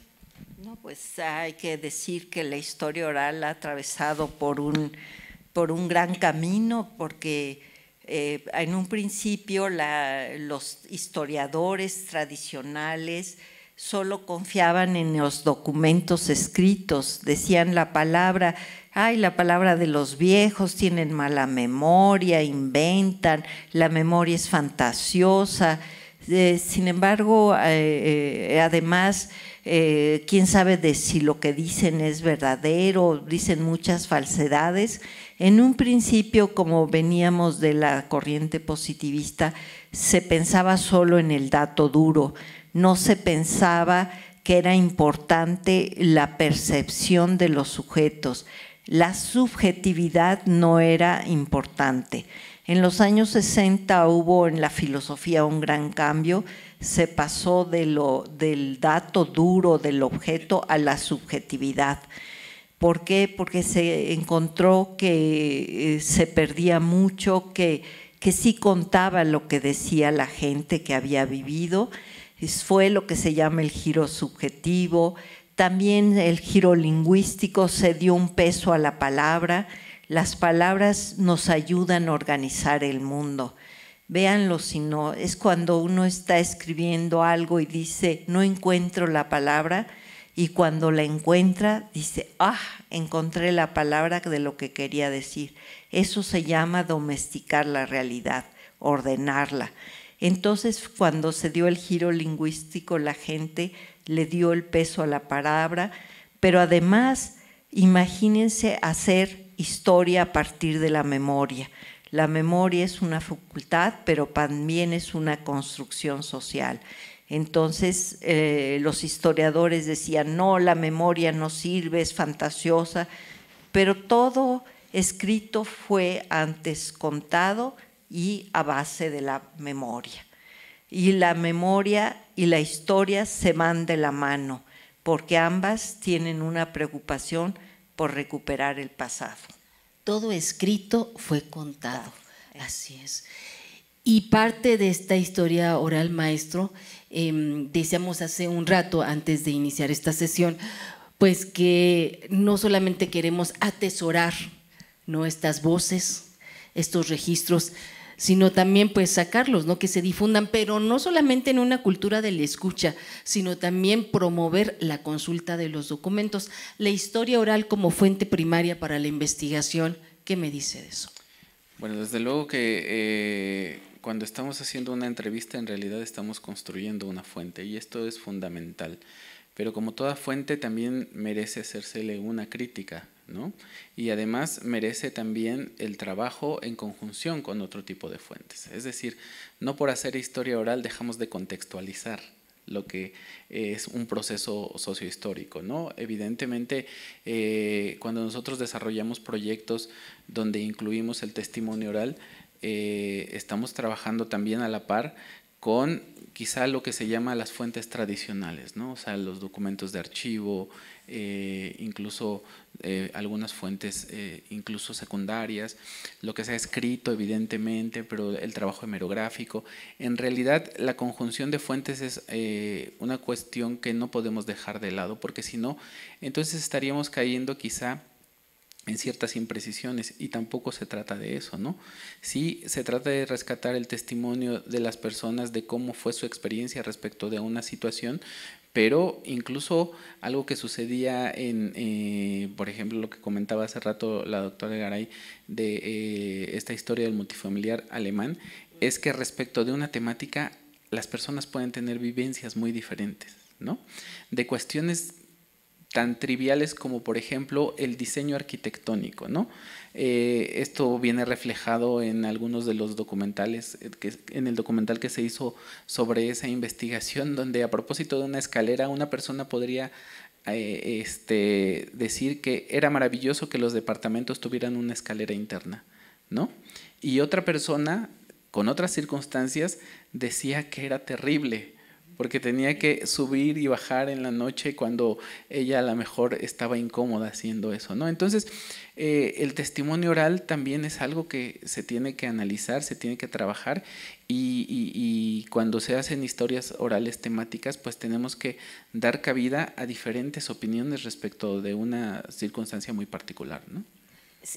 No, pues hay que decir que la historia oral ha atravesado por un gran camino, porque en un principio los historiadores tradicionales solo confiaban en los documentos escritos, decían la palabra de los viejos, tienen mala memoria, inventan, la memoria es fantasiosa. Sin embargo, además, quién sabe de si lo que dicen es verdadero, dicen muchas falsedades. En un principio, como veníamos de la corriente positivista, se pensaba solo en el dato duro, no se pensaba que era importante la percepción de los sujetos, la subjetividad no era importante. En los años 60 hubo en la filosofía un gran cambio, se pasó del dato duro del objeto a la subjetividad. ¿Por qué? Porque se encontró que se perdía mucho, que que sí contaba lo que decía la gente que había vivido. Fue lo que se llama el giro subjetivo. También el giro lingüístico, se dio un peso a la palabra. Las palabras nos ayudan a organizar el mundo. Véanlo, si no, es cuando uno está escribiendo algo y dice, no encuentro la palabra, y cuando la encuentra, dice, encontré la palabra de lo que quería decir. Eso se llama domesticar la realidad, ordenarla. Entonces, cuando se dio el giro lingüístico, la gente le dio el peso a la palabra, pero además, imagínense hacer historia a partir de la memoria. La memoria es una facultad, pero también es una construcción social. Entonces, los historiadores decían, no, la memoria no sirve, es fantasiosa, pero todo escrito fue antes contado y a base de la memoria. Y la memoria y la historia se van de la mano, porque ambas tienen una preocupación por recuperar el pasado. Todo escrito fue contado, así es. Y parte de esta historia oral, maestro, decíamos hace un rato antes de iniciar esta sesión, pues que no solamente queremos atesorar, ¿no?, estas voces, estos registros, sino también pues sacarlos, ¿no?, que se difundan, pero no solamente en una cultura de la escucha, sino también promover la consulta de los documentos. La historia oral como fuente primaria para la investigación, ¿qué me dice de eso? Bueno, desde luego que cuando estamos haciendo una entrevista, en realidad estamos construyendo una fuente y esto es fundamental. Pero como toda fuente también merece hacérsele una crítica, ¿no? Y además merece también el trabajo en conjunción con otro tipo de fuentes. Es decir, no por hacer historia oral dejamos de contextualizar lo que es un proceso sociohistórico, ¿no? Evidentemente, cuando nosotros desarrollamos proyectos donde incluimos el testimonio oral, estamos trabajando también a la par con quizá lo que se llama las fuentes tradicionales, ¿no? O sea, los documentos de archivo, incluso algunas fuentes incluso secundarias, lo que se ha escrito evidentemente, pero el trabajo hemerográfico. En realidad la conjunción de fuentes es una cuestión que no podemos dejar de lado, porque si no, entonces estaríamos cayendo quizá en ciertas imprecisiones, y tampoco se trata de eso, ¿no? Sí se trata de rescatar el testimonio de las personas de cómo fue su experiencia respecto de una situación, pero incluso algo que sucedía por ejemplo, lo que comentaba hace rato la doctora Garay de esta historia del multifamiliar alemán, es que respecto de una temática las personas pueden tener vivencias muy diferentes, ¿no? De cuestiones tan triviales como, por ejemplo, el diseño arquitectónico, ¿no? Esto viene reflejado en algunos de los documentales, en el documental que se hizo sobre esa investigación, donde a propósito de una escalera, una persona podría decir que era maravilloso que los departamentos tuvieran una escalera interna, ¿no? Y otra persona, con otras circunstancias, decía que era terrible, porque tenía que subir y bajar en la noche cuando ella a lo mejor estaba incómoda haciendo eso, ¿no? Entonces, el testimonio oral también es algo que se tiene que analizar, se tiene que trabajar, y cuando se hacen historias orales temáticas, pues tenemos que dar cabida a diferentes opiniones respecto de una circunstancia muy particular, ¿no?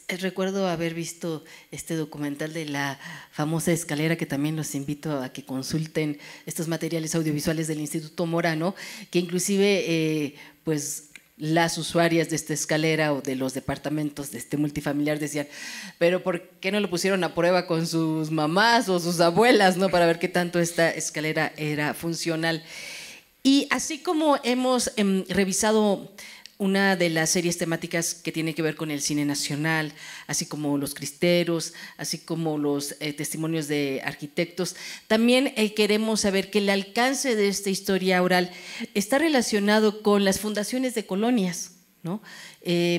Recuerdo haber visto este documental de la famosa escalera, que también los invito a que consulten estos materiales audiovisuales del Instituto Morano, que inclusive pues las usuarias de esta escalera o de los departamentos de este multifamiliar decían, pero ¿por qué no lo pusieron a prueba con sus mamás o sus abuelas, ¿no?, para ver qué tanto esta escalera era funcional? Y así como hemos revisado una de las series temáticas que tiene que ver con el cine nacional, así como los cristeros, así como los testimonios de arquitectos, también queremos saber que el alcance de esta historia oral está relacionado con las fundaciones de colonias, ¿no?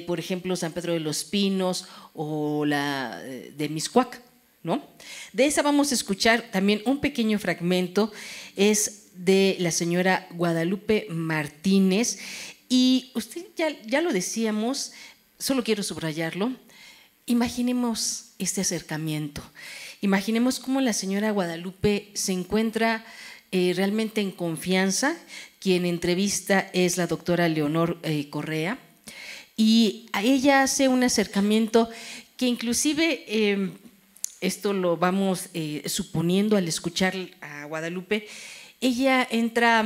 Por ejemplo, San Pedro de los Pinos o la de Mixcoac, ¿no? De esa vamos a escuchar también un pequeño fragmento, es de la señora Guadalupe Martínez. Y usted ya lo decíamos, solo quiero subrayarlo, imaginemos este acercamiento, Imaginemos cómo la señora Guadalupe se encuentra realmente en confianza. Quien entrevista es la doctora Leonor Correa, y a ella hace un acercamiento que inclusive, esto lo vamos suponiendo al escuchar a Guadalupe, ella entra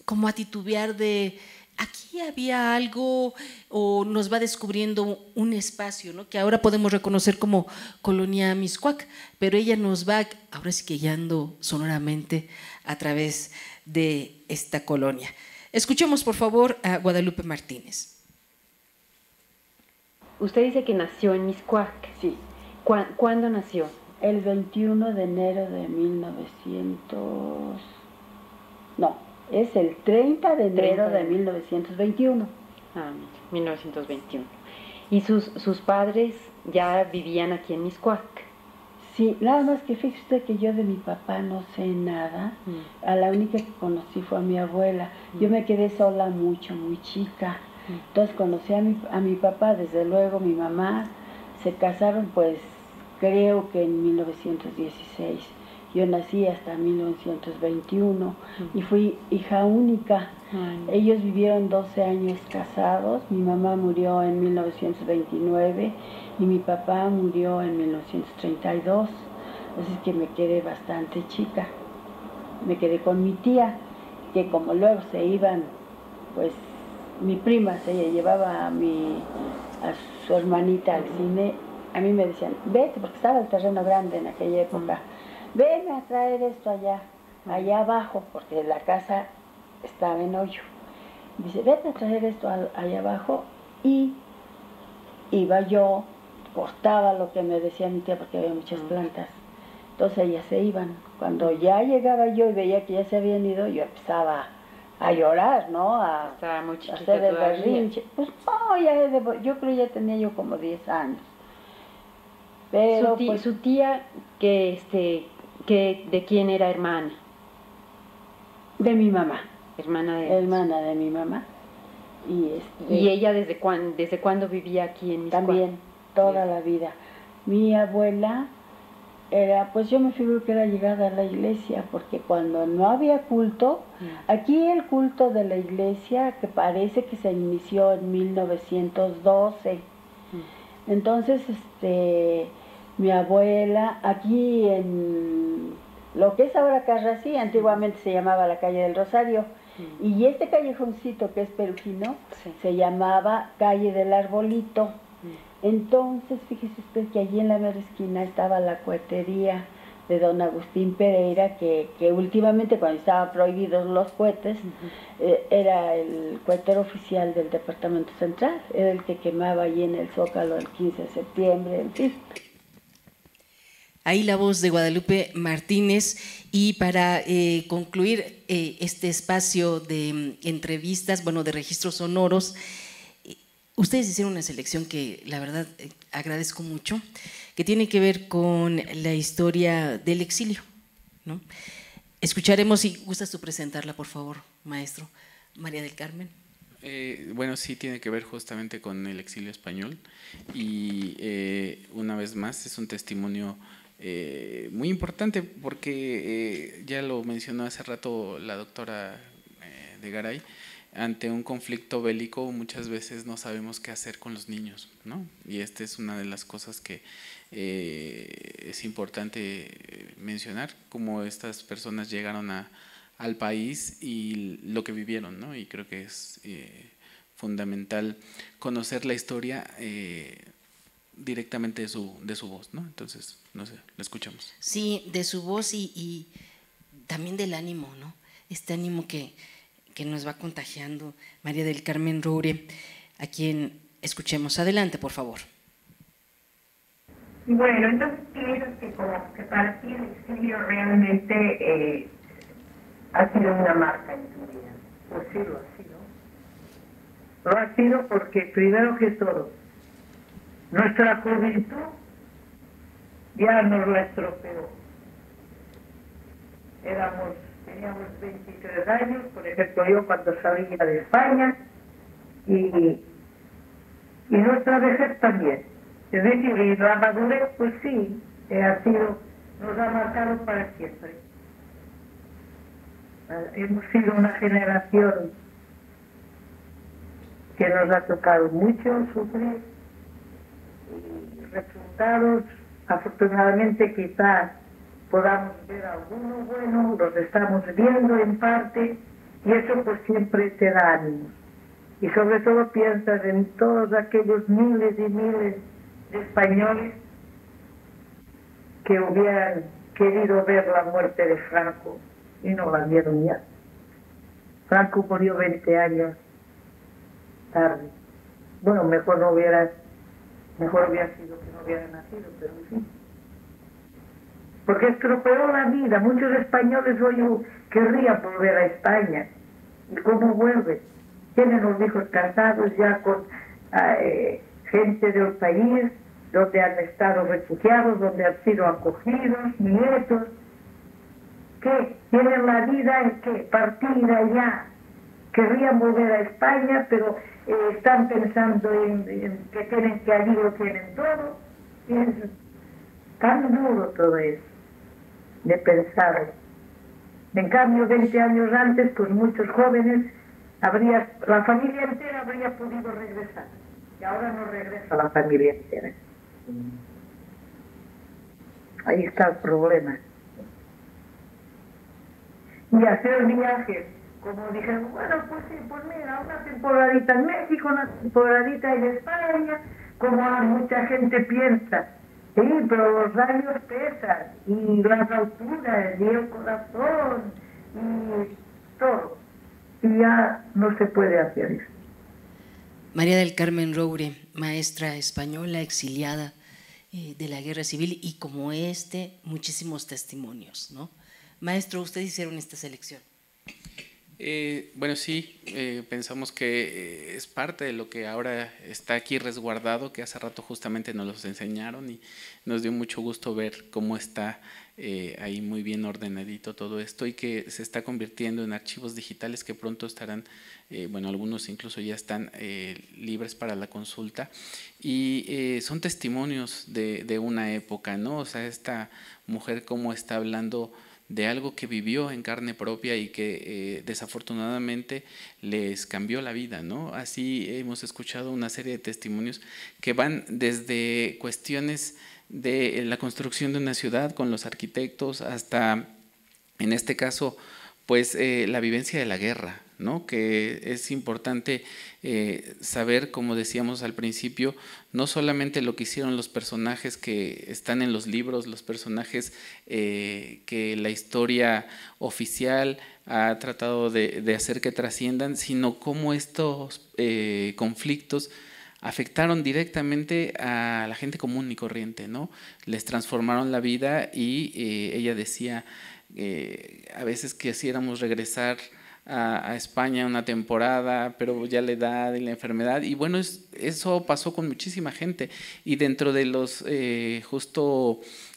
como a titubear de aquí había algo, o nos va descubriendo un espacio, ¿no?, que ahora podemos reconocer como Colonia Mixcoac, pero ella nos va ahora sí que guiando sonoramente a través de esta colonia. Escuchemos por favor a Guadalupe Martínez. Usted dice que nació en Mixcoac. Sí. ¿Cuándo nació? El 21 de enero de 1900... No, es el 30 de enero de 1921. Ah, 1921. ¿Y sus padres ya vivían aquí en Mixcoac? Sí, nada más que fíjese que yo de mi papá no sé nada. A la única que conocí fue a mi abuela. Yo me quedé sola mucho, muy chica. Entonces conocí a mi papá, desde luego mi mamá. Se casaron pues creo que en 1916. Yo nací hasta 1921 y fui hija única. Ellos vivieron 12 años casados. Mi mamá murió en 1929 y mi papá murió en 1932. Así que me quedé bastante chica. Me quedé con mi tía, que como luego se iban, pues mi prima se llevaba a su hermanita al cine. A mí me decían, vete, porque estaba el terreno grande en aquella época. Ven a traer esto allá abajo, porque la casa estaba en hoyo. Dice, vete a traer esto allá abajo, y iba yo, cortaba lo que me decía mi tía, porque había muchas plantas. Entonces ellas se iban. Cuando ya llegaba yo y veía que ya se habían ido, yo empezaba a llorar, ¿no? Estaba muy chiquita hacer el todavía. berrinche. Pues no, yo creo ya tenía yo como 10 años. Pero su tía que ¿de quién era hermana? De mi mamá. Hermana de mi mamá. ¿Y ella desde cuándo vivía aquí en Mixcoac? También, toda la vida. Mi abuela era, pues yo me figuro que era llegada a la iglesia, porque cuando no había culto, aquí el culto de la iglesia, que parece que se inició en 1912. Entonces, mi abuela, aquí en lo que es ahora Carrací, antiguamente se llamaba la calle del Rosario, y este callejoncito que es Perugino, se llamaba calle del Arbolito. Entonces, fíjese usted que allí en la mera esquina estaba la cohetería de don Agustín Pereira, que últimamente, cuando estaban prohibidos los cohetes, era el cohetero oficial del Departamento Central, era el que quemaba allí en el Zócalo el 15 de septiembre, en fin. Ahí la voz de Guadalupe Martínez. Y para concluir este espacio de entrevistas, bueno, de registros sonoros, ustedes hicieron una selección que la verdad agradezco mucho, que tiene que ver con la historia del exilio, ¿no? Escucharemos, si gustas tú presentarla, por favor, maestro. María del Carmen. Bueno, sí tiene que ver justamente con el exilio español, y una vez más es un testimonio muy importante, porque ya lo mencionó hace rato la doctora de Garay. Ante un conflicto bélico muchas veces no sabemos qué hacer con los niños, ¿no? Y esta es una de las cosas que es importante mencionar, cómo estas personas llegaron al país y lo que vivieron, ¿no? Y creo que es fundamental conocer la historia directamente de su voz, ¿no? Entonces, no sé, la escuchamos. Sí, de su voz y también del ánimo, ¿no? Este ánimo que nos va contagiando María del Carmen Roure, a quien escuchemos. Adelante, por favor. Bueno, entonces pienso que como que para ti el exilio realmente ha sido una marca en tu vida. Pues sí, lo ha sido. Lo ha sido porque, primero que todo, nuestra juventud ya nos la estropeó. Teníamos 23 años, por ejemplo, yo cuando salía de España, y nuestra vejez también. Es decir, y la madurez, pues sí, ha sido nos ha marcado para siempre. Hemos sido una generación que nos ha tocado mucho sufrir y resultados, afortunadamente quizás podamos ver alguno bueno, los estamos viendo en parte y eso pues siempre te da ánimo. Y sobre todo piensas en todos aquellos miles y miles de españoles que hubieran querido ver la muerte de Franco y no la vieron ya. Franco murió 20 años tarde. Bueno, mejor hubiera sido que no hubiera nacido, pero en fin. Porque estropeó la vida. Muchos españoles hoy querrían volver a España. ¿Y cómo vuelven? Tienen los hijos casados ya con gente del país, donde han estado refugiados, donde han sido acogidos, nietos. ¿Qué? Tienen la vida partida ya. Querrían volver a España, pero están pensando en que tienen que allí lo tienen todo. Y es tan duro todo eso, de pensar. En cambio, 20 años antes, pues muchos jóvenes, la familia entera habría podido regresar. Y ahora no regresa la familia entera. Ahí está el problema. Y hacer viajes, como dijeron, bueno, pues sí, pues mira, una temporadita en México, una temporadita en España, como mucha gente piensa. Sí, pero los años pesan, y las alturas, y el corazón, y todo. Y ya no se puede hacer eso. María del Carmen Roure, maestra española exiliada de la Guerra Civil, y como muchísimos testimonios, ¿no? Maestro, ¿ustedes hicieron esta selección? Bueno, sí, pensamos que es parte de lo que ahora está aquí resguardado, que hace rato justamente nos los enseñaron y nos dio mucho gusto ver cómo está ahí muy bien ordenadito todo esto y que se está convirtiendo en archivos digitales que pronto estarán, bueno, algunos incluso ya están libres para la consulta y son testimonios de una época, ¿no? O sea, esta mujer cómo está hablando de algo que vivió en carne propia y que desafortunadamente les cambió la vida, ¿no? Así hemos escuchado una serie de testimonios que van desde cuestiones de la construcción de una ciudad con los arquitectos hasta, en este caso, pues la vivencia de la guerra, ¿no? Que es importante saber, como decíamos al principio, no solamente lo que hicieron los personajes que están en los libros, los personajes que la historia oficial ha tratado de hacer que trasciendan, sino cómo estos conflictos afectaron directamente a la gente común y corriente, ¿no? Les transformaron la vida y ella decía a veces quisiéramos regresar a España una temporada, pero ya la edad y la enfermedad, y bueno, eso pasó con muchísima gente, y dentro de los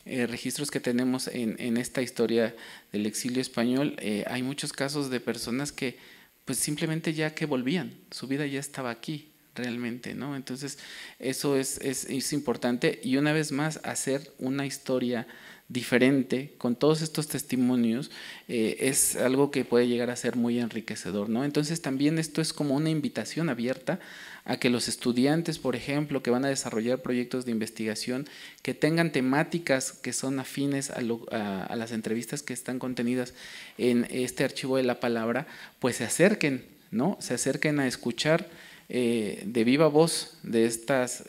registros que tenemos en esta historia del exilio español, hay muchos casos de personas que pues simplemente ya que volvían, su vida ya estaba aquí realmente, ¿no? Entonces eso es importante, y una vez más hacer una historia diferente con todos estos testimonios es algo que puede llegar a ser muy enriquecedor, ¿no? Entonces también esto es como una invitación abierta a que los estudiantes, por ejemplo, que van a desarrollar proyectos de investigación, que tengan temáticas que son afines a las entrevistas que están contenidas en este archivo de la palabra, pues se acerquen, ¿no? Se acerquen a escuchar de viva voz de estas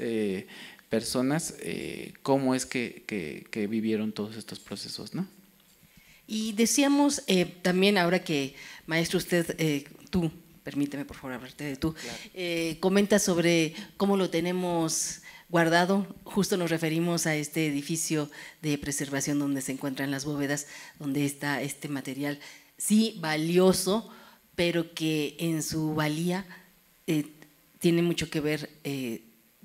personas cómo es que vivieron todos estos procesos, ¿no? Y decíamos también, ahora que, maestro, tú, permíteme por favor hablarte de tú, claro. Comenta sobre cómo lo tenemos guardado, justo nos referimos a este edificio de preservación donde se encuentran las bóvedas, donde está este material, sí, valioso, pero que en su valía tiene mucho que ver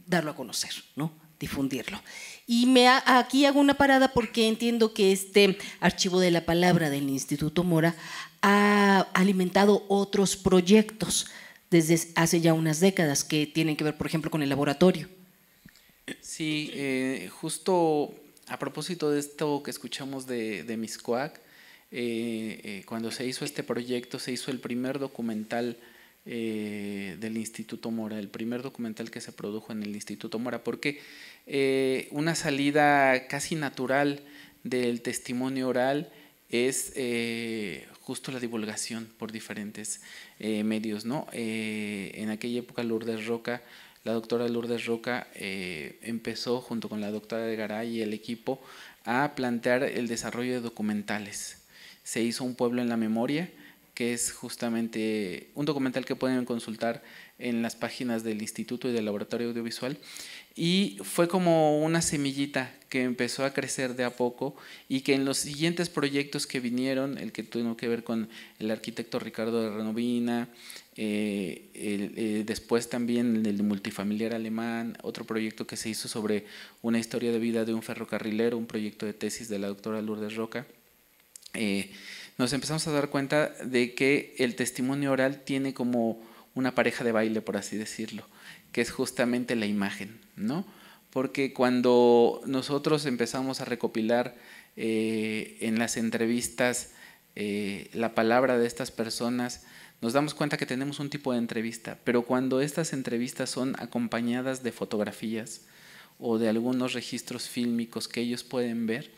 darlo a conocer, ¿no? Difundirlo. Y aquí hago una parada porque entiendo que este archivo de la palabra del Instituto Mora ha alimentado otros proyectos desde hace ya unas décadas que tienen que ver, por ejemplo, con el laboratorio. Sí, justo a propósito de esto que escuchamos de Mixcoac, cuando se hizo este proyecto, se hizo el primer documental del Instituto Mora, el primer documental que se produjo en el Instituto Mora, porque una salida casi natural del testimonio oral es justo la divulgación por diferentes medios, ¿no? En aquella época la doctora Lourdes Roca empezó junto con la doctora de Garay y el equipo a plantear el desarrollo de documentales. Se hizo Un pueblo en la memoria, que es justamente un documental que pueden consultar en las páginas del Instituto y del Laboratorio Audiovisual, y fue como una semillita que empezó a crecer de a poco y que en los siguientes proyectos que vinieron, el que tuvo que ver con el arquitecto Ricardo de Renovina, después también el multifamiliar alemán, otro proyecto que se hizo sobre una historia de vida de un ferrocarrilero, un proyecto de tesis de la doctora Lourdes Roca, nos empezamos a dar cuenta de que el testimonio oral tiene como una pareja de baile, por así decirlo, que es justamente la imagen, ¿no? Porque cuando nosotros empezamos a recopilar en las entrevistas la palabra de estas personas, nos damos cuenta que tenemos un tipo de entrevista, pero cuando estas entrevistas son acompañadas de fotografías o de algunos registros fílmicos que ellos pueden ver,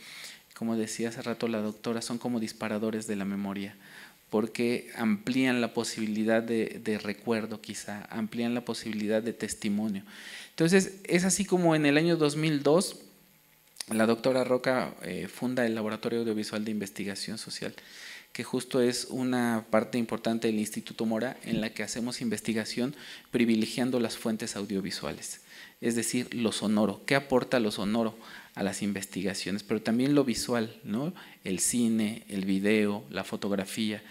como decía hace rato la doctora, son como disparadores de la memoria, porque amplían la posibilidad de recuerdo quizá, amplían la posibilidad de testimonio. Entonces, es así como en el año 2002, la doctora Roca funda el Laboratorio Audiovisual de Investigación Social, que justo es una parte importante del Instituto Mora en la que hacemos investigación privilegiando las fuentes audiovisuales, es decir, lo sonoro. ¿Qué aporta lo sonoro a las investigaciones? Pero también lo visual, ¿no? El cine, el video, la fotografía,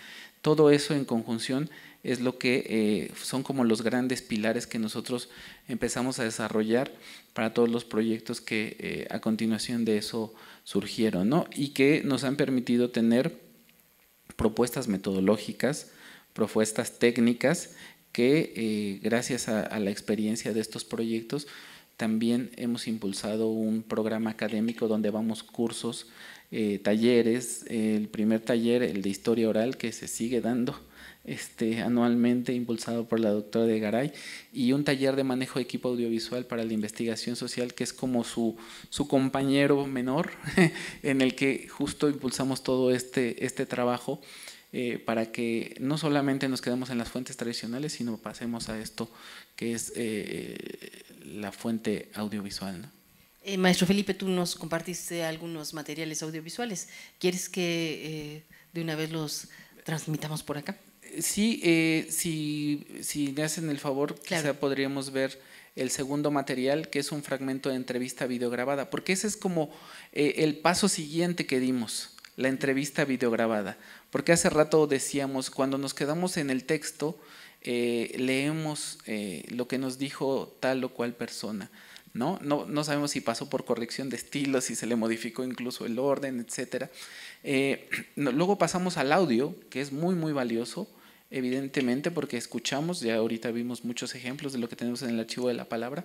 todo eso en conjunción es lo que son como los grandes pilares que nosotros empezamos a desarrollar para todos los proyectos que a continuación de eso surgieron, ¿no? Y que nos han permitido tener propuestas metodológicas, propuestas técnicas que gracias a la experiencia de estos proyectos también hemos impulsado un programa académico donde vamos cursos, talleres. El primer taller, el de historia oral, que se sigue dando anualmente, impulsado por la doctora de Garay, y un taller de manejo de equipo audiovisual para la investigación social, que es como su compañero menor, en el que justo impulsamos todo este trabajo para que no solamente nos quedemos en las fuentes tradicionales, sino pasemos a esto que es la fuente audiovisual, ¿no? Maestro Felipe, tú nos compartiste algunos materiales audiovisuales. ¿Quieres que de una vez los transmitamos por acá? Sí, si me hacen el favor, claro. Quizá podríamos ver el segundo material, que es un fragmento de entrevista videograbada, porque ese es como el paso siguiente que dimos, la entrevista videograbada. Porque hace rato decíamos, cuando nos quedamos en el texto, leemos lo que nos dijo tal o cual persona, ¿no? No sabemos si pasó por corrección de estilo, si se le modificó incluso el orden, etc. Luego pasamos al audio, que es muy, muy valioso, evidentemente, porque escuchamos, ya ahorita vimos muchos ejemplos de lo que tenemos en el archivo de la palabra,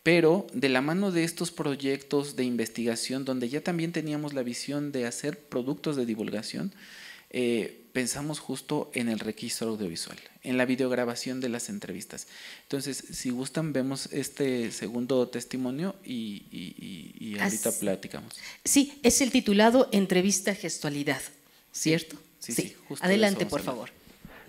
pero de la mano de estos proyectos de investigación, donde ya también teníamos la visión de hacer productos de divulgación, pensamos justo en el registro audiovisual, en la videograbación de las entrevistas. Entonces, si gustan, vemos este segundo testimonio y ahorita platicamos. Sí, es el titulado Entrevista Gestualidad, ¿cierto? Sí, justo. Adelante, por favor.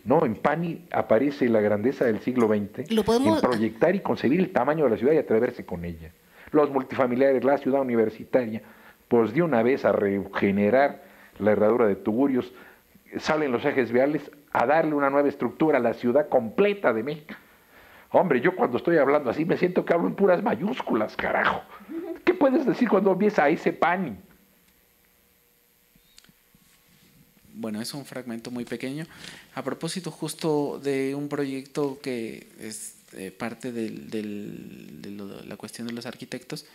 No, en Pani aparece la grandeza del siglo XX en proyectar y concebir el tamaño de la ciudad y atreverse con ella. Los multifamiliares, la ciudad universitaria, pues de una vez a regenerar la herradura de tugurios, salen los ejes viales a darle una nueva estructura a la ciudad completa de México. Hombre, yo cuando estoy hablando así me siento que hablo en puras mayúsculas, carajo. ¿Qué puedes decir cuando empieza a ese Pani? Bueno, es un fragmento muy pequeño. A propósito justo de un proyecto que es parte de la cuestión de los arquitectos,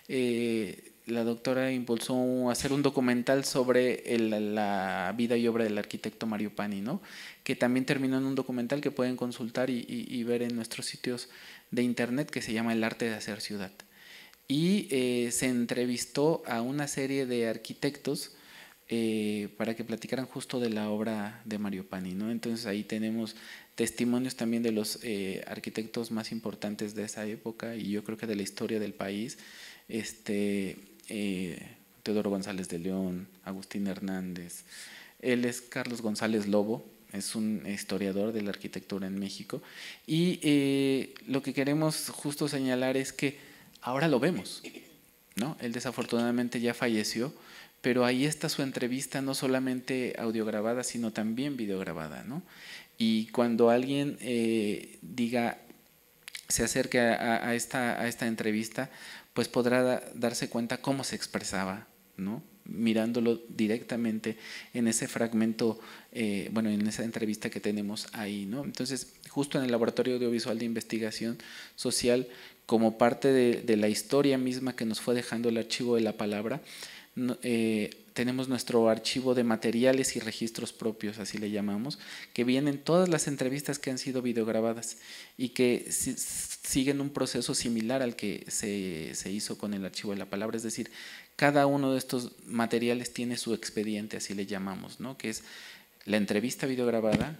la doctora impulsó hacer un documental sobre la vida y obra del arquitecto Mario Pani, ¿no? Que también terminó en un documental que pueden consultar y ver en nuestros sitios de internet, que se llama El arte de hacer ciudad. y se entrevistó a una serie de arquitectos para que platicaran justo de la obra de Mario Pani, ¿no? Entonces ahí tenemos testimonios también de los arquitectos más importantes de esa época y yo creo que de la historia del país, Teodoro González de León, Agustín Hernández. Él es Carlos González Lobo, es un historiador de la arquitectura en México y lo que queremos justo señalar es que ahora lo vemos, ¿no? Él desafortunadamente ya falleció, pero ahí está su entrevista no solamente audiograbada, sino también videograbada, ¿no? Y cuando alguien se acerque a esta entrevista, pues podrá darse cuenta cómo se expresaba, ¿no? Mirándolo directamente en ese fragmento, en esa entrevista que tenemos ahí, ¿no? Entonces, justo en el Laboratorio Audiovisual de Investigación Social, como parte de la historia misma que nos fue dejando el Archivo de la Palabra, tenemos nuestro archivo de materiales y registros propios, así le llamamos, que vienen todas las entrevistas que han sido videograbadas y que siguen un proceso similar al que se hizo con el Archivo de la Palabra, es decir, cada uno de estos materiales tiene su expediente, así le llamamos, ¿no? Que es la entrevista videograbada,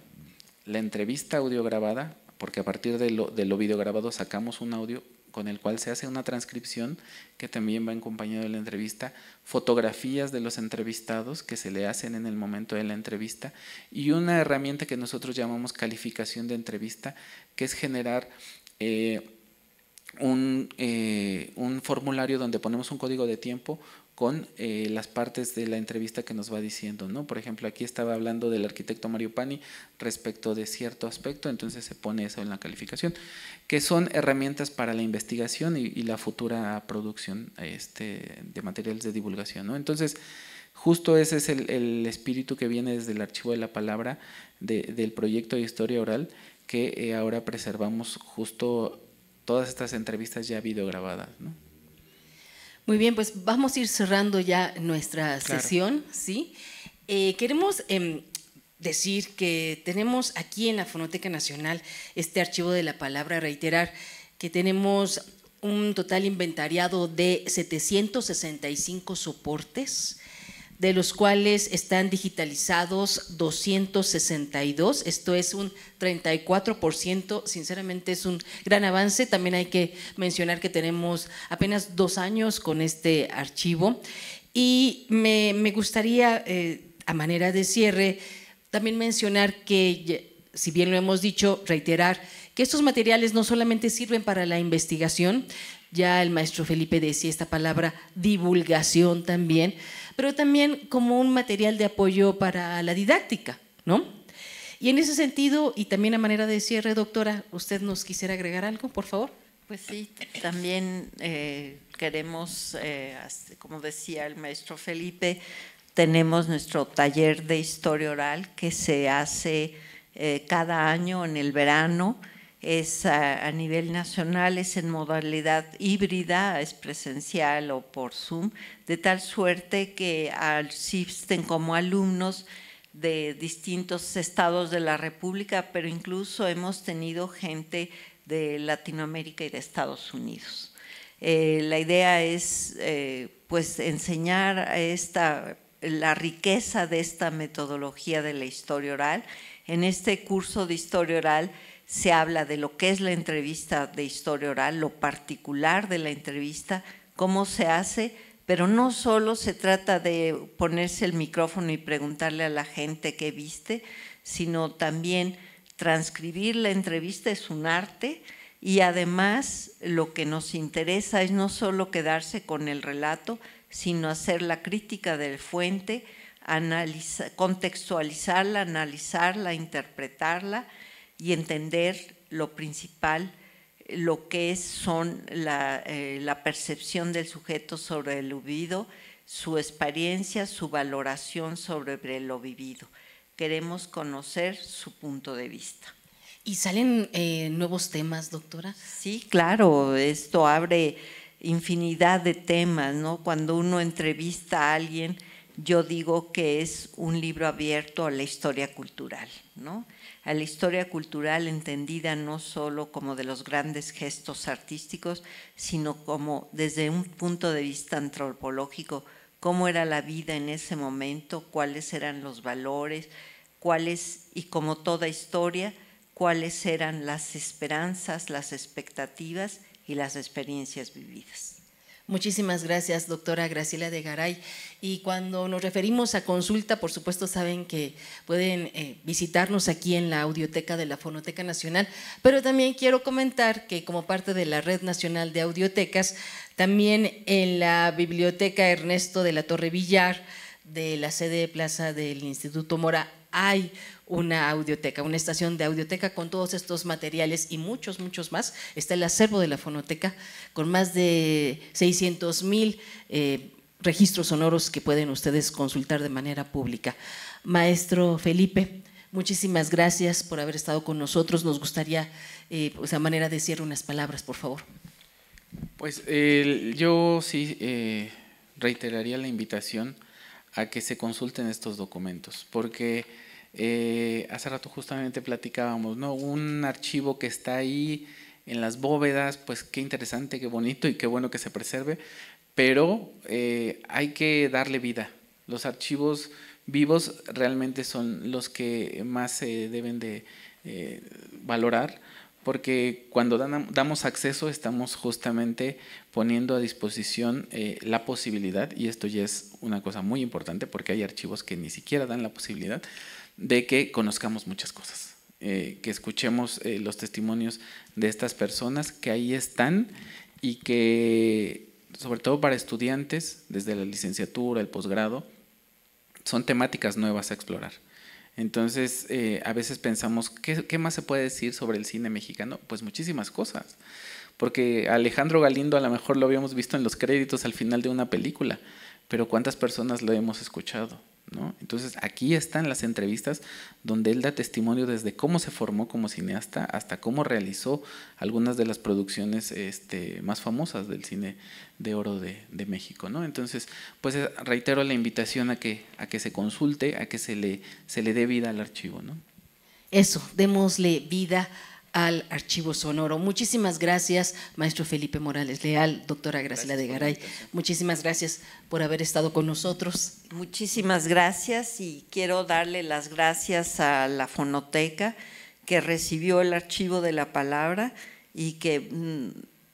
la entrevista audiograbada, porque a partir de lo videograbado sacamos un audio con el cual se hace una transcripción que también va acompañado de la entrevista, fotografías de los entrevistados que se le hacen en el momento de la entrevista y una herramienta que nosotros llamamos calificación de entrevista, que es generar un formulario donde ponemos un código de tiempo con las partes de la entrevista que nos va diciendo, ¿no? Por ejemplo, aquí estaba hablando del arquitecto Mario Pani respecto de cierto aspecto, entonces se pone eso en la calificación, que son herramientas para la investigación y la futura producción de materiales de divulgación, ¿no? Entonces, justo ese es el espíritu que viene desde el Archivo de la Palabra del proyecto de historia oral, que ahora preservamos justo todas estas entrevistas ya videograbadas, ¿no? Muy bien, pues vamos a ir cerrando ya nuestra sesión, ¿sí? Queremos decir que tenemos aquí en la Fonoteca Nacional este Archivo de la Palabra, reiterar que tenemos un total inventariado de 765 soportes, de los cuales están digitalizados 262, esto es un 34%, sinceramente es un gran avance. También hay que mencionar que tenemos apenas 2 años con este archivo y me gustaría, a manera de cierre, también mencionar que, si bien lo hemos dicho, reiterar que estos materiales no solamente sirven para la investigación, ya el maestro Felipe decía esta palabra divulgación también, pero también como un material de apoyo para la didáctica, ¿no? Y en ese sentido, y también a manera de cierre, doctora, ¿usted nos quisiera agregar algo, por favor? Pues sí, también queremos, como decía el maestro Felipe, tenemos nuestro taller de historia oral que se hace cada año en el verano. Es a nivel nacional, es en modalidad híbrida, es presencial o por Zoom, de tal suerte que asisten como alumnos de distintos estados de la República, pero incluso hemos tenido gente de Latinoamérica y de Estados Unidos. La idea es pues enseñar la riqueza de esta metodología de la historia oral. En este curso de historia oral se habla de lo que es la entrevista de historia oral, lo particular de la entrevista, cómo se hace, pero no solo se trata de ponerse el micrófono y preguntarle a la gente qué viste, sino también transcribir la entrevista es un arte y además lo que nos interesa es no solo quedarse con el relato, sino hacer la crítica de fuente, contextualizarla, analizarla, interpretarla, y entender lo principal, lo que son la percepción del sujeto sobre lo vivido, su experiencia, su valoración sobre lo vivido. Queremos conocer su punto de vista. ¿Y salen nuevos temas, doctora? Sí, claro, esto abre infinidad de temas, ¿no? Cuando uno entrevista a alguien, yo digo que es un libro abierto a la historia cultural, ¿no? A la historia cultural entendida no solo como de los grandes gestos artísticos, sino como desde un punto de vista antropológico, cómo era la vida en ese momento, cuáles eran los valores, y como toda historia, cuáles eran las esperanzas, las expectativas y las experiencias vividas. Muchísimas gracias, doctora Graciela de Garay. Y cuando nos referimos a consulta, por supuesto saben que pueden visitarnos aquí en la audioteca de la Fonoteca Nacional, pero también quiero comentar que como parte de la Red Nacional de Audiotecas, también en la Biblioteca Ernesto de la Torre Villar, de la sede de Plaza del Instituto Mora, hay una audioteca, una estación de audioteca con todos estos materiales y muchos más. Está el acervo de la Fonoteca con más de 600,000 registros sonoros que pueden ustedes consultar de manera pública. Maestro Felipe, muchísimas gracias por haber estado con nosotros. Nos gustaría, pues a manera de cierre, unas palabras, por favor. Pues yo sí reiteraría la invitación a que se consulten estos documentos, porque hace rato justamente platicábamos, ¿no? Un archivo que está ahí en las bóvedas, pues qué interesante, qué bonito y qué bueno que se preserve, pero hay que darle vida. Los archivos vivos realmente son los que más se deben de valorar, porque cuando damos acceso estamos justamente poniendo a disposición la posibilidad, y esto ya es una cosa muy importante porque hay archivos que ni siquiera dan la posibilidad de que conozcamos muchas cosas, que escuchemos los testimonios de estas personas que ahí están y que, sobre todo para estudiantes, desde la licenciatura, el posgrado, son temáticas nuevas a explorar. Entonces, a veces pensamos, ¿qué más se puede decir sobre el cine mexicano? Pues muchísimas cosas, porque Alejandro Galindo a lo mejor lo habíamos visto en los créditos al final de una película, pero ¿cuántas personas lo hemos escuchado? ¿No? Entonces, aquí están las entrevistas donde él da testimonio desde cómo se formó como cineasta hasta cómo realizó algunas de las producciones más famosas del cine de oro de México, ¿no? Entonces, pues reitero la invitación a que se consulte, a que se le dé vida al archivo, ¿no? Eso, démosle vida al archivo sonoro. Muchísimas gracias, maestro Felipe Morales Leal, doctora Graciela de Garay. Muchísimas gracias por haber estado con nosotros. Muchísimas gracias, y quiero darle las gracias a la Fonoteca que recibió el archivo de la palabra y que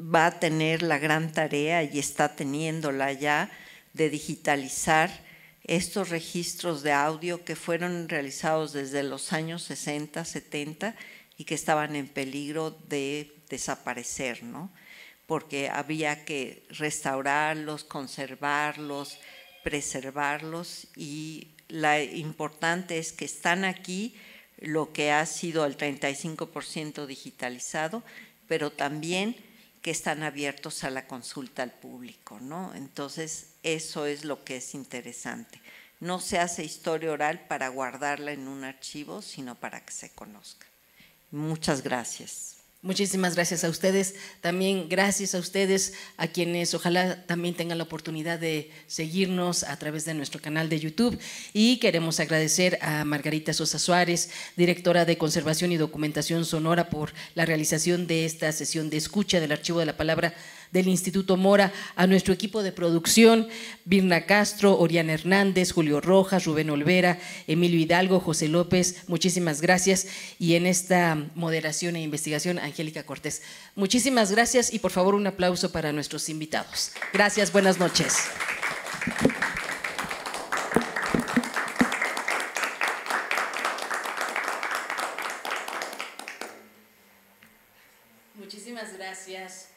va a tener la gran tarea, y está teniéndola ya, de digitalizar estos registros de audio que fueron realizados desde los años 60, 70 y que estaban en peligro de desaparecer, ¿no? Porque había que restaurarlos, conservarlos, preservarlos, y lo importante es que están aquí, lo que ha sido el 35% digitalizado, pero también que están abiertos a la consulta al público, ¿no? Entonces, eso es lo que es interesante. No se hace historia oral para guardarla en un archivo, sino para que se conozca. Muchas gracias. Muchísimas gracias a ustedes, también gracias a ustedes, a quienes ojalá también tengan la oportunidad de seguirnos a través de nuestro canal de YouTube, y queremos agradecer a Margarita Sosa Suárez, directora de Conservación y Documentación Sonora, por la realización de esta sesión de escucha del Archivo de la Palabra del Instituto Mora, a nuestro equipo de producción, Virna Castro, Oriana Hernández, Julio Rojas, Rubén Olvera, Emilio Hidalgo, José López, muchísimas gracias, y en esta moderación e investigación, Angélica Cortés. Muchísimas gracias, y por favor un aplauso para nuestros invitados. Gracias, buenas noches. Muchísimas gracias.